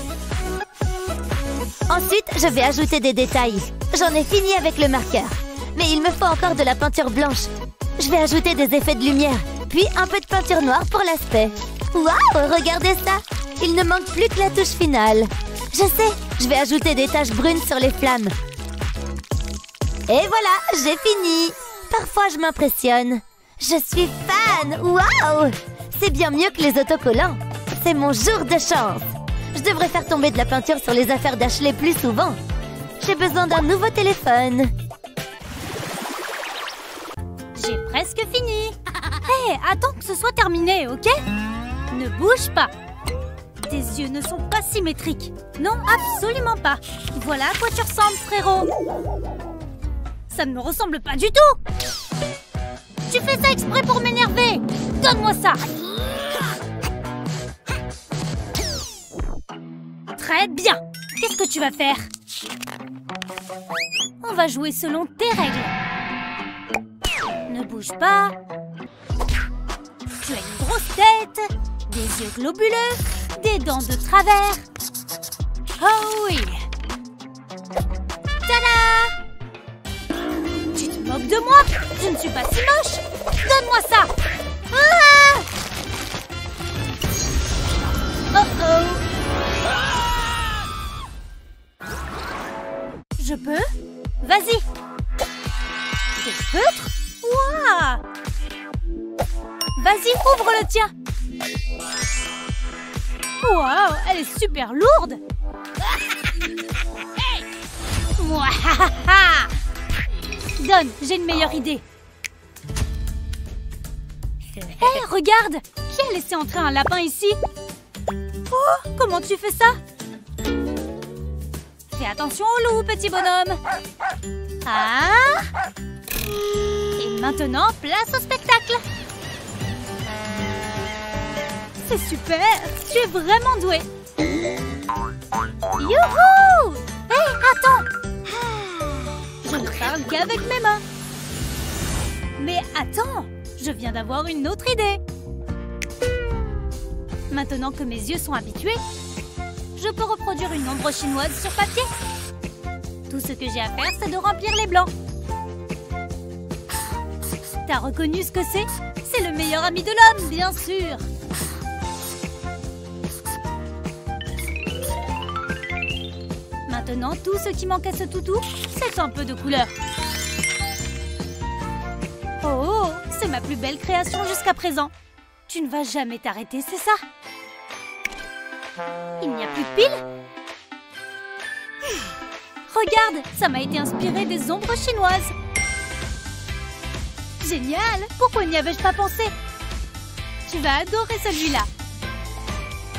Ensuite, je vais ajouter des détails. J'en ai fini avec le marqueur. Mais il me faut encore de la peinture blanche. Je vais ajouter des effets de lumière. Puis un peu de peinture noire pour l'aspect. Waouh, regardez ça! Il ne manque plus que la touche finale. Je sais, je vais ajouter des taches brunes sur les flammes. Et voilà, j'ai fini. Parfois, je m'impressionne. Je suis fan! Waouh! C'est bien mieux que les autocollants. C'est mon jour de chance. Je devrais faire tomber de la peinture sur les affaires d'Ashley plus souvent. J'ai besoin d'un nouveau téléphone. J'ai presque fini. Hé, attends que ce soit terminé, ok? Ne bouge pas. Tes yeux ne sont pas symétriques. Non, absolument pas. Voilà à quoi tu ressembles, frérot. Ça ne me ressemble pas du tout. Tu fais ça exprès pour m'énerver. Donne-moi ça. Très bien. Qu'est-ce que tu vas faire? On va jouer selon tes règles. Ne bouge pas. Tu as une grosse tête, des yeux globuleux, des dents de travers. Oh oui! Tada! Tu te moques de moi? Je ne suis pas si moche. Donne-moi ça. Ah! Oh oh! Je peux? Vas-y! Des feutres? Waouh! Vas-y, ouvre le tien! Waouh, elle est super lourde! Mouahaha! Donne, j'ai une meilleure idée. Hé, regarde! Qui a laissé entrer un lapin ici? Oh, comment tu fais ça? Fais attention au loup, petit bonhomme. Ah! Et maintenant, place au spectacle. C'est super! Tu es vraiment doué. Youhou! Hé, attends! Je ne parle qu'avec mes mains. Mais attends! Je viens d'avoir une autre idée. Maintenant que mes yeux sont habitués, je peux reproduire une ombre chinoise sur papier. Tout ce que j'ai à faire, c'est de remplir les blancs. T'as reconnu ce que c'est? C'est le meilleur ami de l'homme, bien sûr. Maintenant, tout ce qui manque à ce toutou, c'est un peu de couleur. Oh, c'est ma plus belle création jusqu'à présent. Tu ne vas jamais t'arrêter, c'est ça? Il n'y a plus de piles? Regarde, ça m'a été inspiré des ombres chinoises. Génial! Pourquoi n'y avais-je pas pensé? Tu vas adorer celui-là.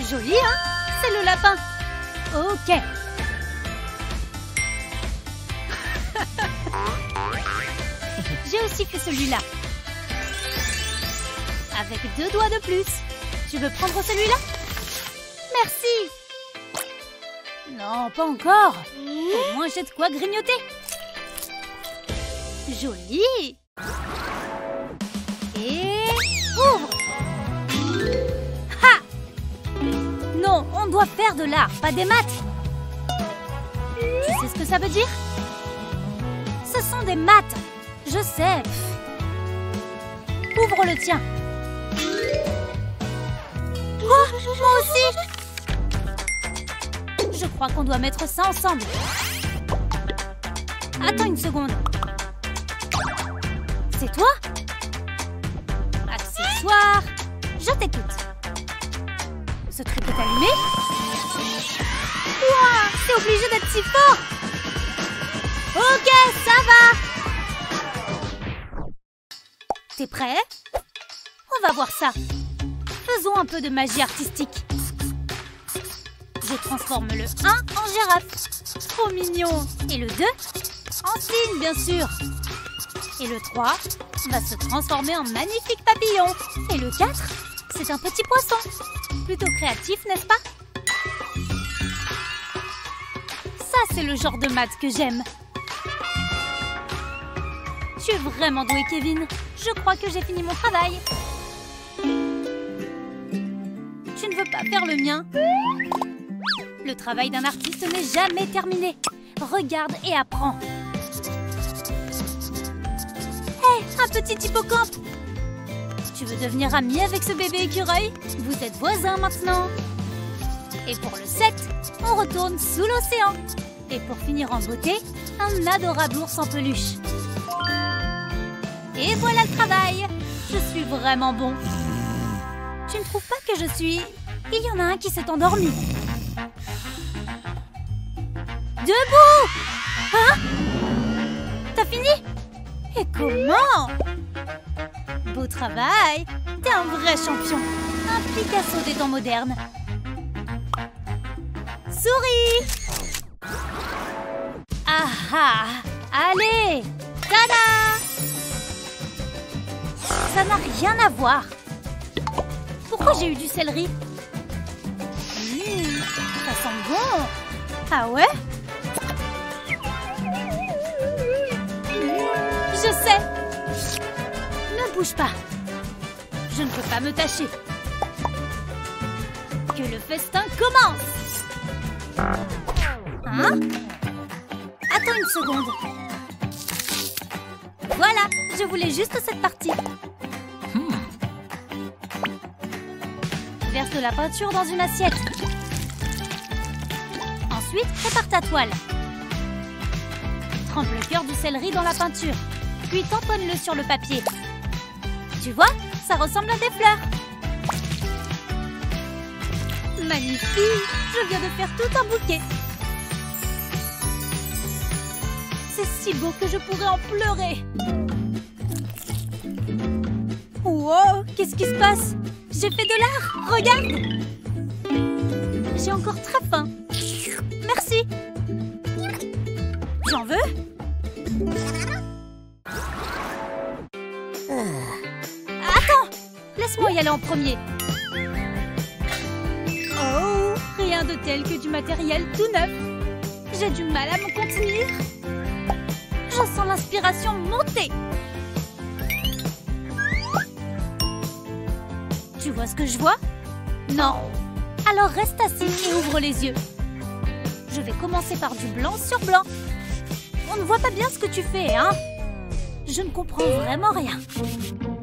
Joli, hein? C'est le lapin. Ok. J'ai aussi fait celui-là. Avec 2 doigts de plus. Tu veux prendre celui-là? Merci. Non, pas encore. Au moins, j'ai de quoi grignoter. Joli. Et ouvre. Ha! Non, on doit faire de l'art, pas des maths. Tu sais ce que ça veut dire? Ce sont des maths. Je sais. Ouvre le tien. Quoi? Moi aussi? Je crois qu'on doit mettre ça ensemble. Attends une seconde. C'est toi? Accessoire. Je t'écoute. Ce truc est allumé? Ouah, c'est obligé d'être si fort. Ok, ça va. T'es prêt? On va voir ça. Faisons un peu de magie artistique. Je transforme le 1 en girafe. Trop mignon. Et le 2 en cygne, bien sûr. Et le 3 va se transformer en magnifique papillon. Et le 4, c'est un petit poisson. Plutôt créatif, n'est-ce pas? Ça, c'est le genre de maths que j'aime. Tu es vraiment doué, Kevin. Je crois que j'ai fini mon travail. Tu ne veux pas faire le mien? Le travail d'un artiste n'est jamais terminé. Regarde et apprends. Hé, un petit hippocampe! Tu veux devenir ami avec ce bébé écureuil? Vous êtes voisins maintenant. Et pour le 7, on retourne sous l'océan. Et pour finir en beauté, un adorable ours en peluche. Et voilà le travail. Je suis vraiment bon. Tu ne trouves pas que je suis... Il y en a un qui s'est endormi. Debout! Hein? T'as fini? Et comment? Beau travail! T'es un vrai champion. Un Picasso des temps modernes. Souris! Ah ah! Allez! Tada! Ça n'a rien à voir. Pourquoi j'ai eu du céleri? Ça sent bon. Ah ouais? Je sais. Ne bouge pas. Je ne peux pas me tâcher. Que le festin commence. Hein? Attends une seconde. Voilà, je voulais juste cette partie. Verse de la peinture dans une assiette. Ensuite, prépare ta toile. Trempe le cœur du céleri dans la peinture. Puis tamponne-le sur le papier. Tu vois, ça ressemble à des fleurs. Magnifique! Je viens de faire tout un bouquet. C'est si beau que je pourrais en pleurer. Wow, qu'est-ce qui se passe? J'ai fait de l'art, regarde! J'ai encore très faim. Merci. J'en veux? Attends! Laisse-moi y aller en premier. Oh, rien de tel que du matériel tout neuf. J'ai du mal à me contenir. Je sens l'inspiration monter. Tu vois ce que je vois? Non. Alors reste assis et ouvre les yeux. Je vais commencer par du blanc sur blanc. On ne voit pas bien ce que tu fais, hein? Je ne comprends vraiment rien.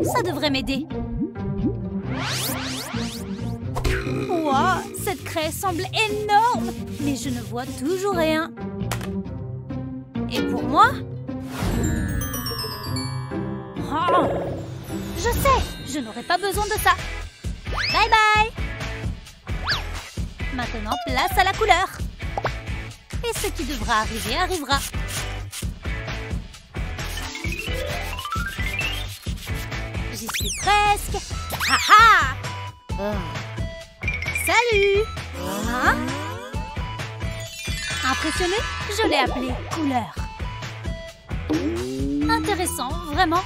Ça devrait m'aider. Wow, cette craie semble énorme, mais je ne vois toujours rien. Et pour moi? Oh, je sais, je n'aurai pas besoin de ça. Bye bye. Maintenant, place à la couleur. Et ce qui devra arriver arrivera. J'y suis presque. Ha ha! Salut! Hein? Impressionné? Je l'ai appelé couleur. Intéressant, vraiment.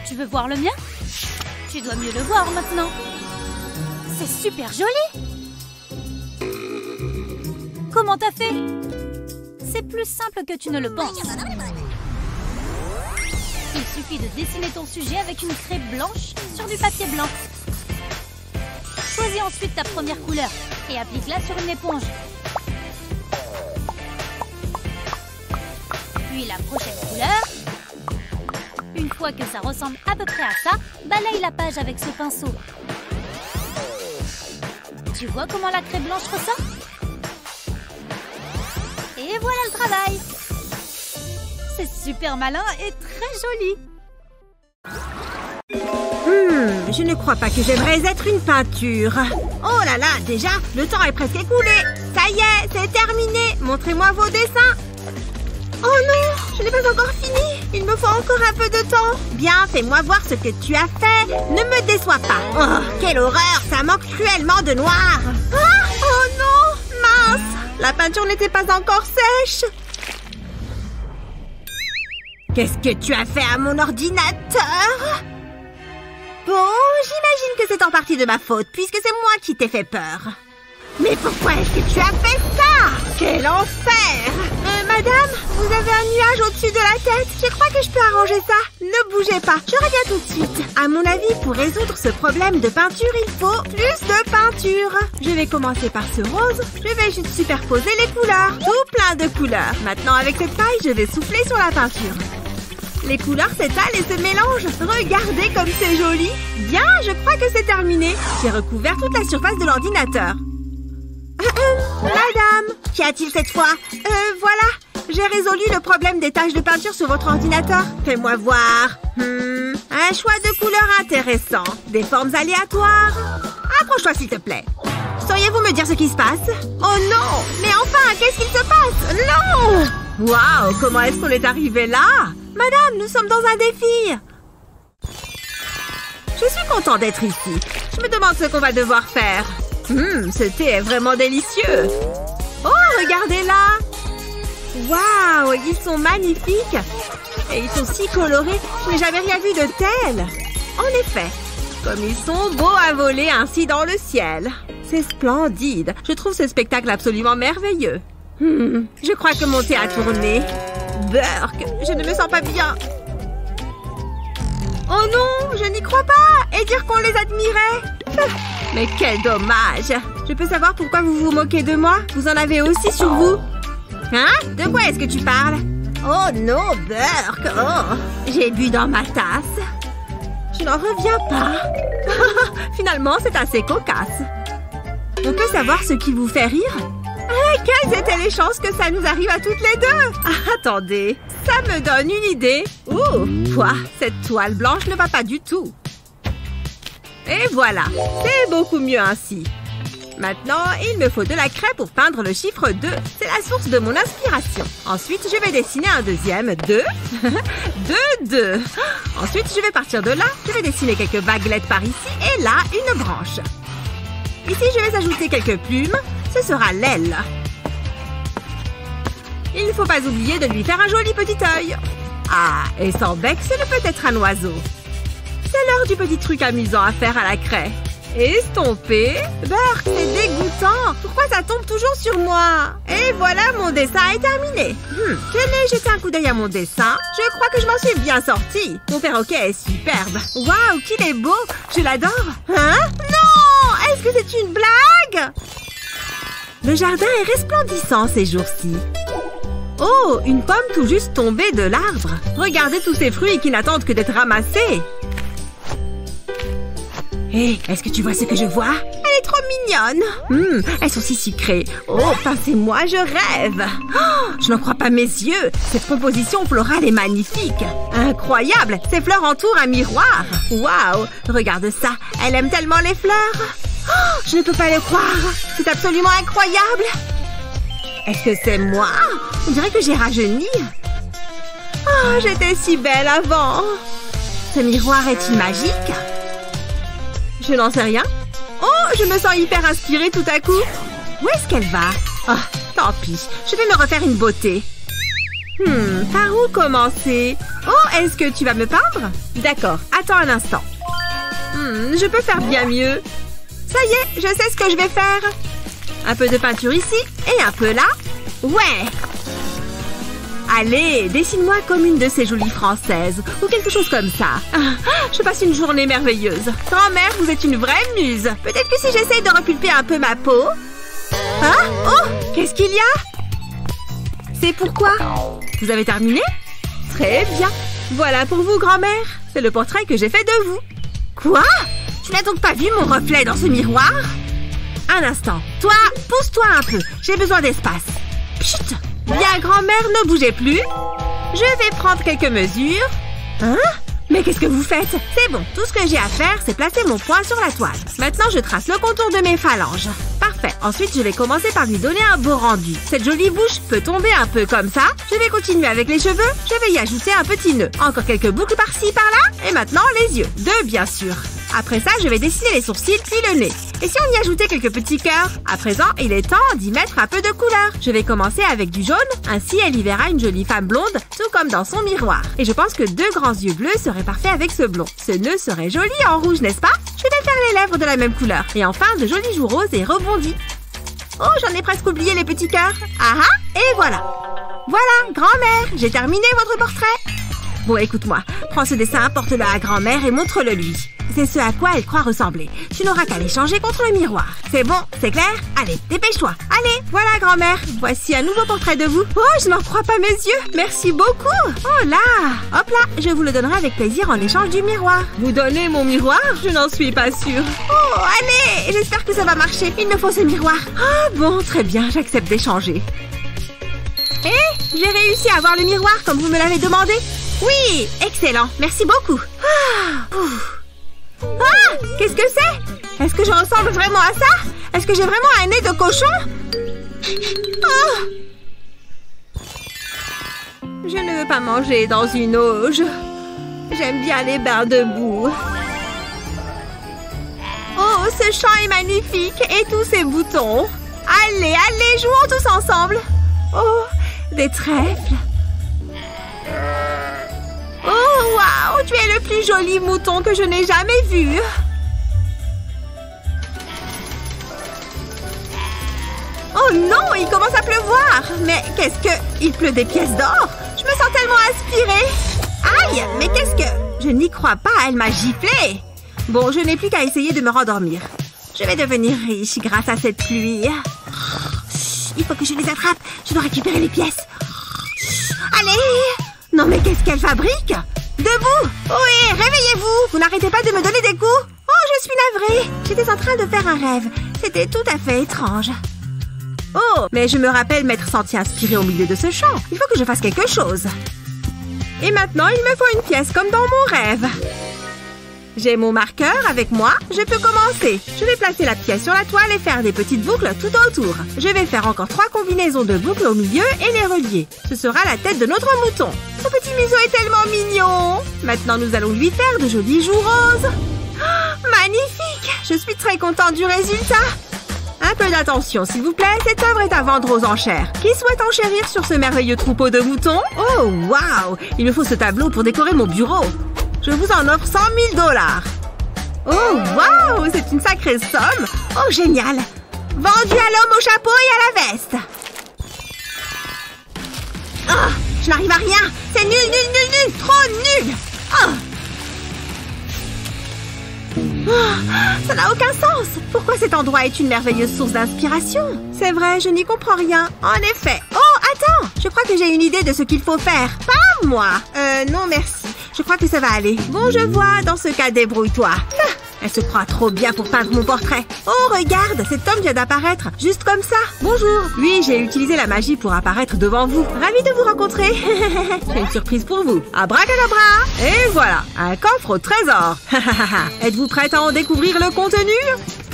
Tu veux voir le mien? Tu dois mieux le voir maintenant. C'est super joli! Comment t'as fait? C'est plus simple que tu ne le penses. Il suffit de dessiner ton sujet avec une craie blanche sur du papier blanc. Choisis ensuite ta première couleur et applique-la sur une éponge. Puis la prochaine couleur. Une fois que ça ressemble à peu près à ça, balaye la page avec ce pinceau. Tu vois comment la craie blanche ressort? Et voilà le travail! C'est super malin et très joli! Je ne crois pas que j'aimerais être une peinture. Oh là là, déjà, le temps est presque écoulé. Ça y est, c'est terminé. Montrez-moi vos dessins. Oh non, je n'ai pas encore fini. Il me faut encore un peu de temps. Bien, fais-moi voir ce que tu as fait. Ne me déçois pas. Oh, quelle horreur, ça manque cruellement de noir. Ah, oh non, mince. La peinture n'était pas encore sèche. Qu'est-ce que tu as fait à mon ordinateur? Bon, j'imagine que c'est en partie de ma faute, puisque c'est moi qui t'ai fait peur. Mais pourquoi est-ce que tu as fait ça? Quel enfer! Madame, vous avez un nuage au-dessus de la tête. Je crois que je peux arranger ça. Ne bougez pas, je reviens tout de suite. À mon avis, pour résoudre ce problème de peinture, il faut plus de peinture. Je vais commencer par ce rose. Je vais juste superposer les couleurs. Tout plein de couleurs. Maintenant, avec cette paille, je vais souffler sur la peinture. Les couleurs s'étalent et se mélangent. Regardez comme c'est joli. Bien, je crois que c'est terminé. J'ai recouvert toute la surface de l'ordinateur. Madame, qu'y a-t-il cette fois? Voilà, j'ai résolu le problème des taches de peinture sur votre ordinateur. Fais-moi voir. Un choix de couleurs intéressant. Des formes aléatoires. Approche-toi s'il te plaît. Sauriez-vous me dire ce qui se passe? Oh non! Mais enfin, qu'est-ce qu'il se passe? Non! Waouh, comment est-ce qu'on est arrivé là? Madame, nous sommes dans un défi. Je suis content d'être ici. Je me demande ce qu'on va devoir faire. Ce thé est vraiment délicieux. Oh, regardez-là. Waouh, ils sont magnifiques. Et ils sont si colorés. Je n'ai jamais rien vu de tel. En effet, comme ils sont beaux à voler ainsi dans le ciel. C'est splendide. Je trouve ce spectacle absolument merveilleux. Je crois que mon thé a tourné. Burk, je ne me sens pas bien. Oh non, je n'y crois pas. Et dire qu'on les admirait. Mais quel dommage. Je peux savoir pourquoi vous vous moquez de moi? Vous en avez aussi sur vous? Hein? De quoi est-ce que tu parles? Oh non, Burk. Oh, j'ai bu dans ma tasse. Je n'en reviens pas. Finalement, c'est assez cocasse. On peut savoir ce qui vous fait rire? Quelles étaient les chances que ça nous arrive à toutes les deux? Attendez, ça me donne une idée. Ouah, cette toile blanche ne va pas du tout. Et voilà, c'est beaucoup mieux ainsi. Maintenant, il me faut de la craie pour peindre le chiffre 2. C'est la source de mon inspiration. Ensuite, je vais dessiner un deuxième 2. 2. Ensuite, je vais partir de là. Je vais dessiner quelques vaguelettes par ici et là, une branche. Ici, je vais ajouter quelques plumes. Ce sera l'aile. Il ne faut pas oublier de lui faire un joli petit œil. Ah, et sans bec, ce ne peut être un oiseau. C'est l'heure du petit truc amusant à faire à la craie. Estomper. Burk, c'est dégoûtant. Pourquoi ça tombe toujours sur moi? Et voilà, mon dessin est terminé. Je n'ai jeté un coup d'œil à mon dessin. Je crois que je m'en suis bien sortie. Mon perroquet est superbe. Waouh, qu'il est beau. Je l'adore. Hein? Non! Est-ce que c'est une blague? Le jardin est resplendissant ces jours-ci. Oh, une pomme tout juste tombée de l'arbre. Regardez tous ces fruits qui n'attendent que d'être ramassés. Hé, est-ce que tu vois ce que je vois? Elle est trop mignonne. Elles sont si sucrées. Oh, pincez-moi, je rêve. Oh, je n'en crois pas mes yeux. Cette composition florale est magnifique. Incroyable, ces fleurs entourent un miroir. Waouh, regarde ça. Elle aime tellement les fleurs. Oh, je ne peux pas le croire. C'est absolument incroyable. Est-ce que c'est moi? On dirait que j'ai rajeuni. Oh, j'étais si belle avant. Ce miroir est-il magique? Je n'en sais rien. Oh, je me sens hyper inspirée tout à coup. Où est-ce qu'elle va? Oh, tant pis. Je vais me refaire une beauté. Par où commencer? Oh, est-ce que tu vas me peindre? D'accord, attends un instant. Je peux faire bien mieux. Ça y est, je sais ce que je vais faire. Un peu de peinture ici et un peu là. Ouais. Allez, dessine-moi comme une de ces jolies françaises. Ou quelque chose comme ça. Je passe une journée merveilleuse. Grand-mère, vous êtes une vraie muse. Peut-être que si j'essaye de repulper un peu ma peau... Hein? Oh, qu'est-ce qu'il y a? C'est pourquoi? Vous avez terminé? Très bien. Voilà pour vous, grand-mère. C'est le portrait que j'ai fait de vous. Quoi? Tu n'as donc pas vu mon reflet dans ce miroir? Un instant. Toi, pousse-toi un peu. J'ai besoin d'espace. Chut! Bien, grand-mère, ne bougez plus. Je vais prendre quelques mesures. Hein? Mais qu'est-ce que vous faites? C'est bon, tout ce que j'ai à faire, c'est placer mon poing sur la toile. Maintenant, je trace le contour de mes phalanges. Parfait. Parfait. Ensuite, je vais commencer par lui donner un beau rendu. Cette jolie bouche peut tomber un peu comme ça. Je vais continuer avec les cheveux. Je vais y ajouter un petit nœud. Encore quelques boucles par-ci, par-là. Et maintenant, les yeux. 2, bien sûr. Après ça, je vais dessiner les sourcils puis le nez. Et si on y ajoutait quelques petits cœurs? À présent, il est temps d'y mettre un peu de couleur. Je vais commencer avec du jaune. Ainsi, elle y verra une jolie femme blonde, tout comme dans son miroir. Et je pense que 2 grands yeux bleus seraient parfaits avec ce blond. Ce nœud serait joli en rouge, n'est-ce pas? Je vais faire les lèvres de la même couleur. Et enfin, de jolis joues roses et rebondis. Oh, j'en ai presque oublié les petits cœurs. Ah ah, et voilà. Voilà, grand-mère, j'ai terminé votre portrait. Bon, écoute-moi. Prends ce dessin, porte-le à grand-mère et montre-le lui. C'est ce à quoi elle croit ressembler. Tu n'auras qu'à l'échanger contre le miroir. C'est bon, c'est clair? Allez, dépêche-toi. Allez, voilà, grand-mère. Voici un nouveau portrait de vous. Oh, je n'en crois pas mes yeux. Merci beaucoup. Oh là. Hop là, je vous le donnerai avec plaisir en échange du miroir. Vous donnez mon miroir? Je n'en suis pas sûre. Oh, allez. J'espère que ça va marcher. Il me faut ce miroir. Ah bon, très bien, j'accepte d'échanger. J'ai réussi à avoir le miroir comme vous me l'avez demandé. Oui, excellent. Merci beaucoup. Ah, qu'est-ce que c'est? Est-ce que je ressemble vraiment à ça? Est-ce que j'ai vraiment un nez de cochon? Oh. Je ne veux pas manger dans une auge. J'aime bien les bains debout. Oh, ce champ est magnifique et tous ces boutons. Allez, allez, jouons tous ensemble. Oh, des trèfles. Oh, waouh, tu es le plus joli mouton que je n'ai jamais vu. Oh non, il commence à pleuvoir. Mais qu'est-ce que... Il pleut des pièces d'or? Je me sens tellement inspirée. Aïe, mais qu'est-ce que... Je n'y crois pas, elle m'a giflé. Bon, je n'ai plus qu'à essayer de me rendormir. Je vais devenir riche grâce à cette pluie. Il faut que je les attrape. Je dois récupérer les pièces. Allez! Non mais qu'est-ce qu'elle fabrique? Debout! Oui, réveillez-vous! Vous n'arrêtez pas de me donner des coups? Oh, je suis navrée! J'étais en train de faire un rêve. C'était tout à fait étrange. Oh, mais je me rappelle m'être sentie inspirée au milieu de ce champ. Il faut que je fasse quelque chose. Et maintenant, il me faut une pièce comme dans mon rêve. J'ai mon marqueur avec moi, je peux commencer. Je vais placer la pièce sur la toile et faire des petites boucles tout autour. Je vais faire encore 3 combinaisons de boucles au milieu et les relier. Ce sera la tête de notre mouton. Son petit museau est tellement mignon. Maintenant, nous allons lui faire de jolis joues roses. Oh, magnifique! Je suis très contente du résultat. Un peu d'attention, s'il vous plaît. Cette œuvre est à vendre aux enchères. Qui souhaite enchérir sur ce merveilleux troupeau de moutons? Oh, waouh! Il me faut ce tableau pour décorer mon bureau. Je vous en offre 100 000 $. Oh, waouh! C'est une sacrée somme! Oh, génial! Vendu à l'homme au chapeau et à la veste! Oh, je n'arrive à rien! C'est nul, nul, nul, nul! Trop nul! Oh. Oh, ça n'a aucun sens! Pourquoi cet endroit est une merveilleuse source d'inspiration? C'est vrai, je n'y comprends rien. En effet. Oh, attends! Je crois que j'ai une idée de ce qu'il faut faire. Pas moi! Non, merci. Je crois que ça va aller. Bon, je vois. Dans ce cas, débrouille-toi. Ah, elle se croit trop bien pour peindre mon portrait. Oh, regarde, cet homme vient d'apparaître. Juste comme ça. Bonjour. Oui, j'ai utilisé la magie pour apparaître devant vous. Ravie de vous rencontrer. J'ai une surprise pour vous. Abracadabra. Et voilà, un coffre au trésor. Êtes-vous prête à en découvrir le contenu?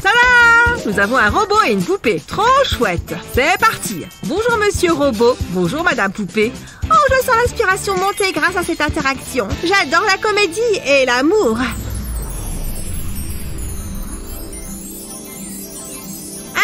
Tada! Nous avons un robot et une poupée. Trop chouette. C'est parti. Bonjour, monsieur robot. Bonjour, madame poupée. Oh, je sens l'inspiration monter grâce à cette interaction. J'adore la comédie et l'amour.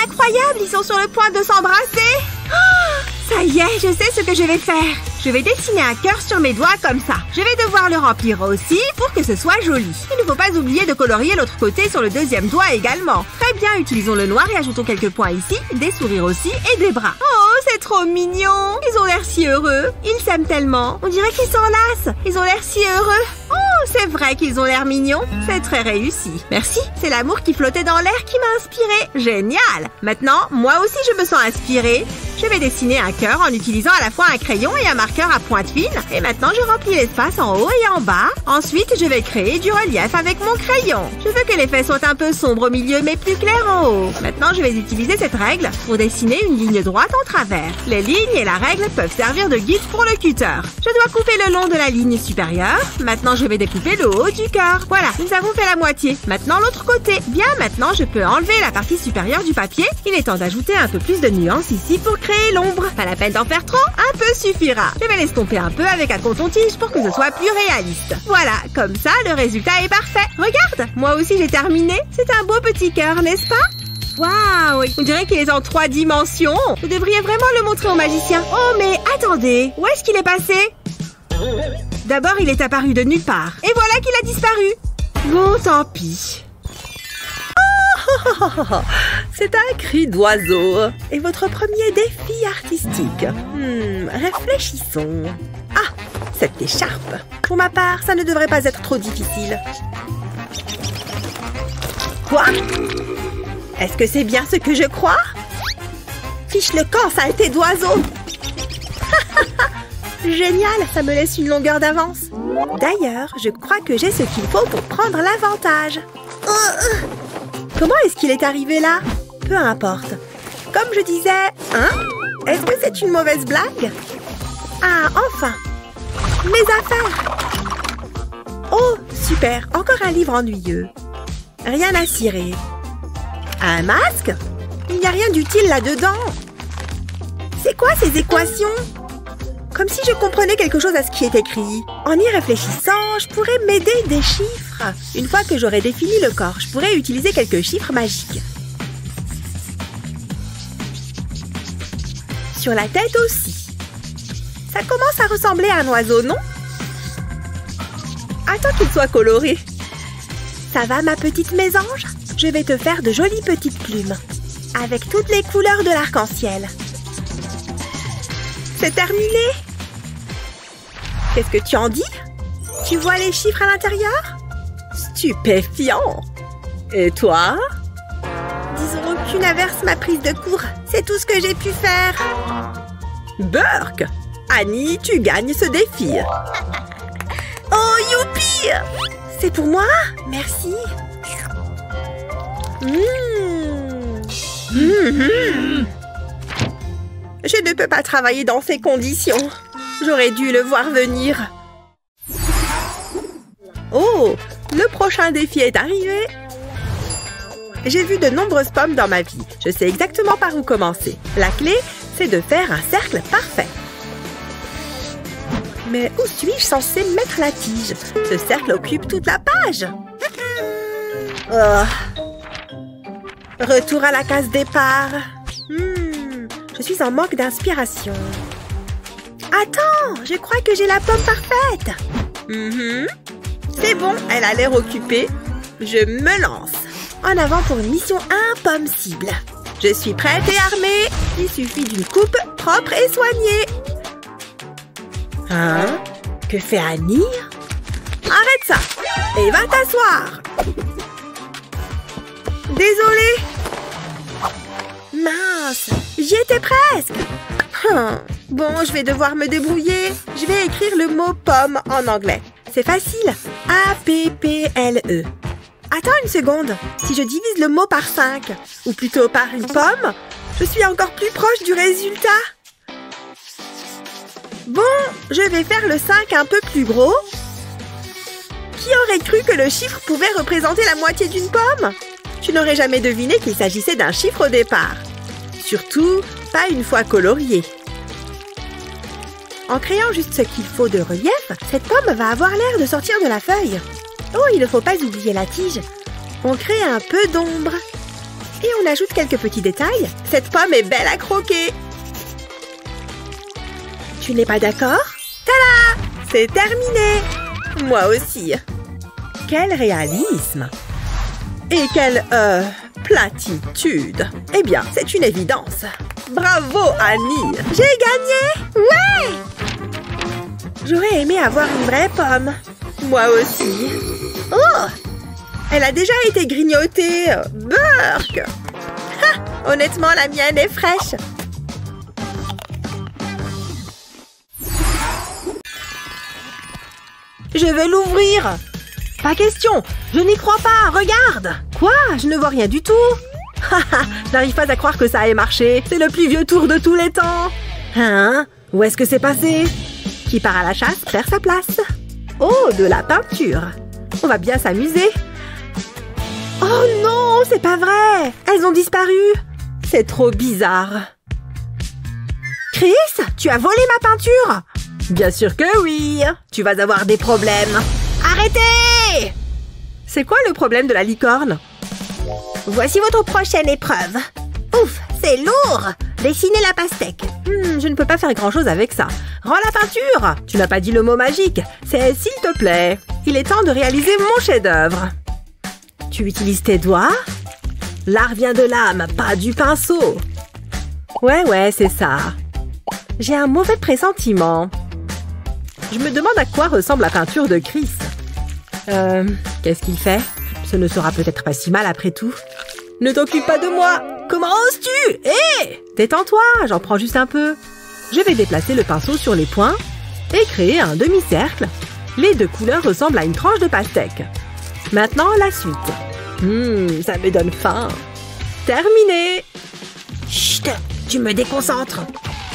Incroyable, ils sont sur le point de s'embrasser. Oh, ça y est, je sais ce que je vais faire. Je vais dessiner un cœur sur mes doigts comme ça. Je vais devoir le remplir aussi pour que ce soit joli. Il ne faut pas oublier de colorier l'autre côté sur le deuxième doigt également. Très bien, utilisons le noir et ajoutons quelques points ici, des sourires aussi et des bras. Oh, c'est trop mignon. Ils ont l'air si heureux. Ils s'aiment tellement. On dirait qu'ils s'enlacent. Ils ont l'air si heureux. Oh, c'est vrai qu'ils ont l'air mignons. C'est très réussi. Merci. C'est l'amour qui flottait dans l'air qui m'a inspirée. Génial. Maintenant, moi aussi je me sens inspirée. Je vais dessiner un cœur en utilisant à la fois un crayon et un marqueur à pointe fine. Et maintenant, je remplis l'espace en haut et en bas. Ensuite, je vais créer du relief avec mon crayon. Je veux que les faits soient un peu sombres au milieu, mais plus clairs en haut. Maintenant, je vais utiliser cette règle pour dessiner une ligne droite en travers. Les lignes et la règle peuvent servir de guide pour le cutter. Je dois couper le long de la ligne supérieure. Maintenant, je vais découper le haut du cœur. Voilà, nous avons fait la moitié. Maintenant, l'autre côté. Bien, maintenant, je peux enlever la partie supérieure du papier. Il est temps d'ajouter un peu plus de nuances ici pour créer l'ombre. Pas la peine d'en faire trop, un peu suffira. Je vais l'estomper un peu avec un coton-tige pour que ce soit plus réaliste. Voilà, comme ça, le résultat est parfait. Regarde, moi aussi j'ai terminé. C'est un beau petit cœur, n'est-ce pas? Waouh, on dirait qu'il est en 3 dimensions. Vous devriez vraiment le montrer au magicien. Oh, mais attendez, où est-ce qu'il est passé? D'abord, il est apparu de nulle part. Et voilà qu'il a disparu. Bon, tant pis. C'est un cri d'oiseau. Et votre premier défi artistique? Réfléchissons. Ah, cette écharpe. Pour ma part, ça ne devrait pas être trop difficile. Quoi? Est-ce que c'est bien ce que je crois? Fiche le camp, saleté d'oiseau! Génial, ça me laisse une longueur d'avance. D'ailleurs, je crois que j'ai ce qu'il faut pour prendre l'avantage. Comment est-ce qu'il est arrivé là? Peu importe. Comme je disais... Hein? Est-ce que c'est une mauvaise blague? Ah, enfin! Mes affaires! Oh, super! Encore un livre ennuyeux. Rien à cirer. Un masque? Il n'y a rien d'utile là-dedans. C'est quoi ces équations? Comme si je comprenais quelque chose à ce qui est écrit. En y réfléchissant, je pourrais m'aider des chiffres. Une fois que j'aurai défini le corps, je pourrais utiliser quelques chiffres magiques. Sur la tête aussi. Ça commence à ressembler à un oiseau, non? Attends qu'il soit coloré. Ça va, ma petite mésange? Je vais te faire de jolies petites plumes. Avec toutes les couleurs de l'arc-en-ciel. C'est terminé? Qu'est-ce que tu en dis? Tu vois les chiffres à l'intérieur? Stupéfiant! Et toi? Disons qu'une averse m'a prise de court. C'est tout ce que j'ai pu faire. Burk! Annie, tu gagnes ce défi. Oh, youpi! C'est pour moi? Merci. Je ne peux pas travailler dans ces conditions. J'aurais dû le voir venir. Oh, le prochain défi est arrivé. J'ai vu de nombreuses pommes dans ma vie. Je sais exactement par où commencer. La clé, c'est de faire un cercle parfait. Mais où suis-je censée mettre la tige? Ce cercle occupe toute la page. Retour à la case départ. Je suis en manque d'inspiration. Attends, je crois que j'ai la pomme parfaite. C'est bon, elle a l'air occupée. Je me lance. En avant pour une mission impossible. Je suis prête et armée. Il suffit d'une coupe propre et soignée. Hein? Que fait Annie? Arrête ça et va t'asseoir. Désolée. Mince, j'y étais presque. Bon, je vais devoir me débrouiller. Je vais écrire le mot pomme en anglais. C'est facile. A-P-P-L-E. Attends une seconde. Si je divise le mot par 5, ou plutôt par une pomme, je suis encore plus proche du résultat. Bon, je vais faire le 5 un peu plus gros. Qui aurait cru que le chiffre pouvait représenter la moitié d'une pomme? Tu n'aurais jamais deviné qu'il s'agissait d'un chiffre au départ. Surtout, pas une fois colorié. En créant juste ce qu'il faut de relief, cette pomme va avoir l'air de sortir de la feuille. Oh, il ne faut pas oublier la tige. On crée un peu d'ombre. Et on ajoute quelques petits détails. Cette pomme est belle à croquer. Tu n'es pas d'accord? Tada! C'est terminé! Moi aussi. Quel réalisme! Et quelle, platitude! Eh bien, c'est une évidence. Bravo, Annie! J'ai gagné! Ouais! J'aurais aimé avoir une vraie pomme. Moi aussi. Oh! Elle a déjà été grignotée. Burk! Ha! Honnêtement, la mienne est fraîche. Je vais l'ouvrir. Pas question. Je n'y crois pas. Regarde. Quoi? Je ne vois rien du tout. Haha, je n'arrive pas à croire que ça ait marché. C'est le plus vieux tour de tous les temps. Hein? Où est-ce que c'est passé? Qui part à la chasse perd sa place. Oh, de la peinture. On va bien s'amuser. Oh non, c'est pas vrai. Elles ont disparu. C'est trop bizarre. Chris, tu as volé ma peinture? Bien sûr que oui. Tu vas avoir des problèmes. Arrêtez! C'est quoi le problème de la licorne? Voici votre prochaine épreuve. Ouf, c'est lourd! Dessinez la pastèque. Je ne peux pas faire grand-chose avec ça. Rends la peinture! Tu n'as pas dit le mot magique. C'est « s'il te plaît ». Il est temps de réaliser mon chef-d'œuvre. Tu utilises tes doigts? L'art vient de l'âme, pas du pinceau. Ouais, c'est ça. J'ai un mauvais pressentiment. Je me demande à quoi ressemble la peinture de Chris. Qu'est-ce qu'il fait? Ce ne sera peut-être pas si mal après tout. Ne t'occupe pas de moi! Comment oses-tu? Hé! Détends-toi, j'en prends juste un peu. Je vais déplacer le pinceau sur les points et créer un demi-cercle. Les deux couleurs ressemblent à une tranche de pastèque. Maintenant, la suite. Ça me donne faim. Terminé! Chut! Tu me déconcentres.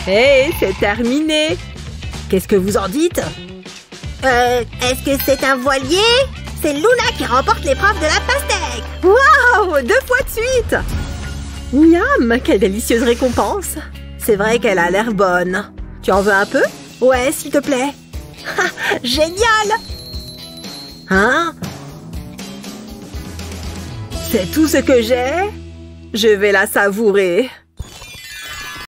Hé, c'est terminé! Qu'est-ce que vous en dites? Est-ce que c'est un voilier? C'est Luna qui remporte l'épreuve de la pastèque. Waouh! 2 fois de suite! Miam! Quelle délicieuse récompense! C'est vrai qu'elle a l'air bonne. Tu en veux un peu? Ouais, s'il te plaît. Génial! Hein? C'est tout ce que j'ai? Je vais la savourer.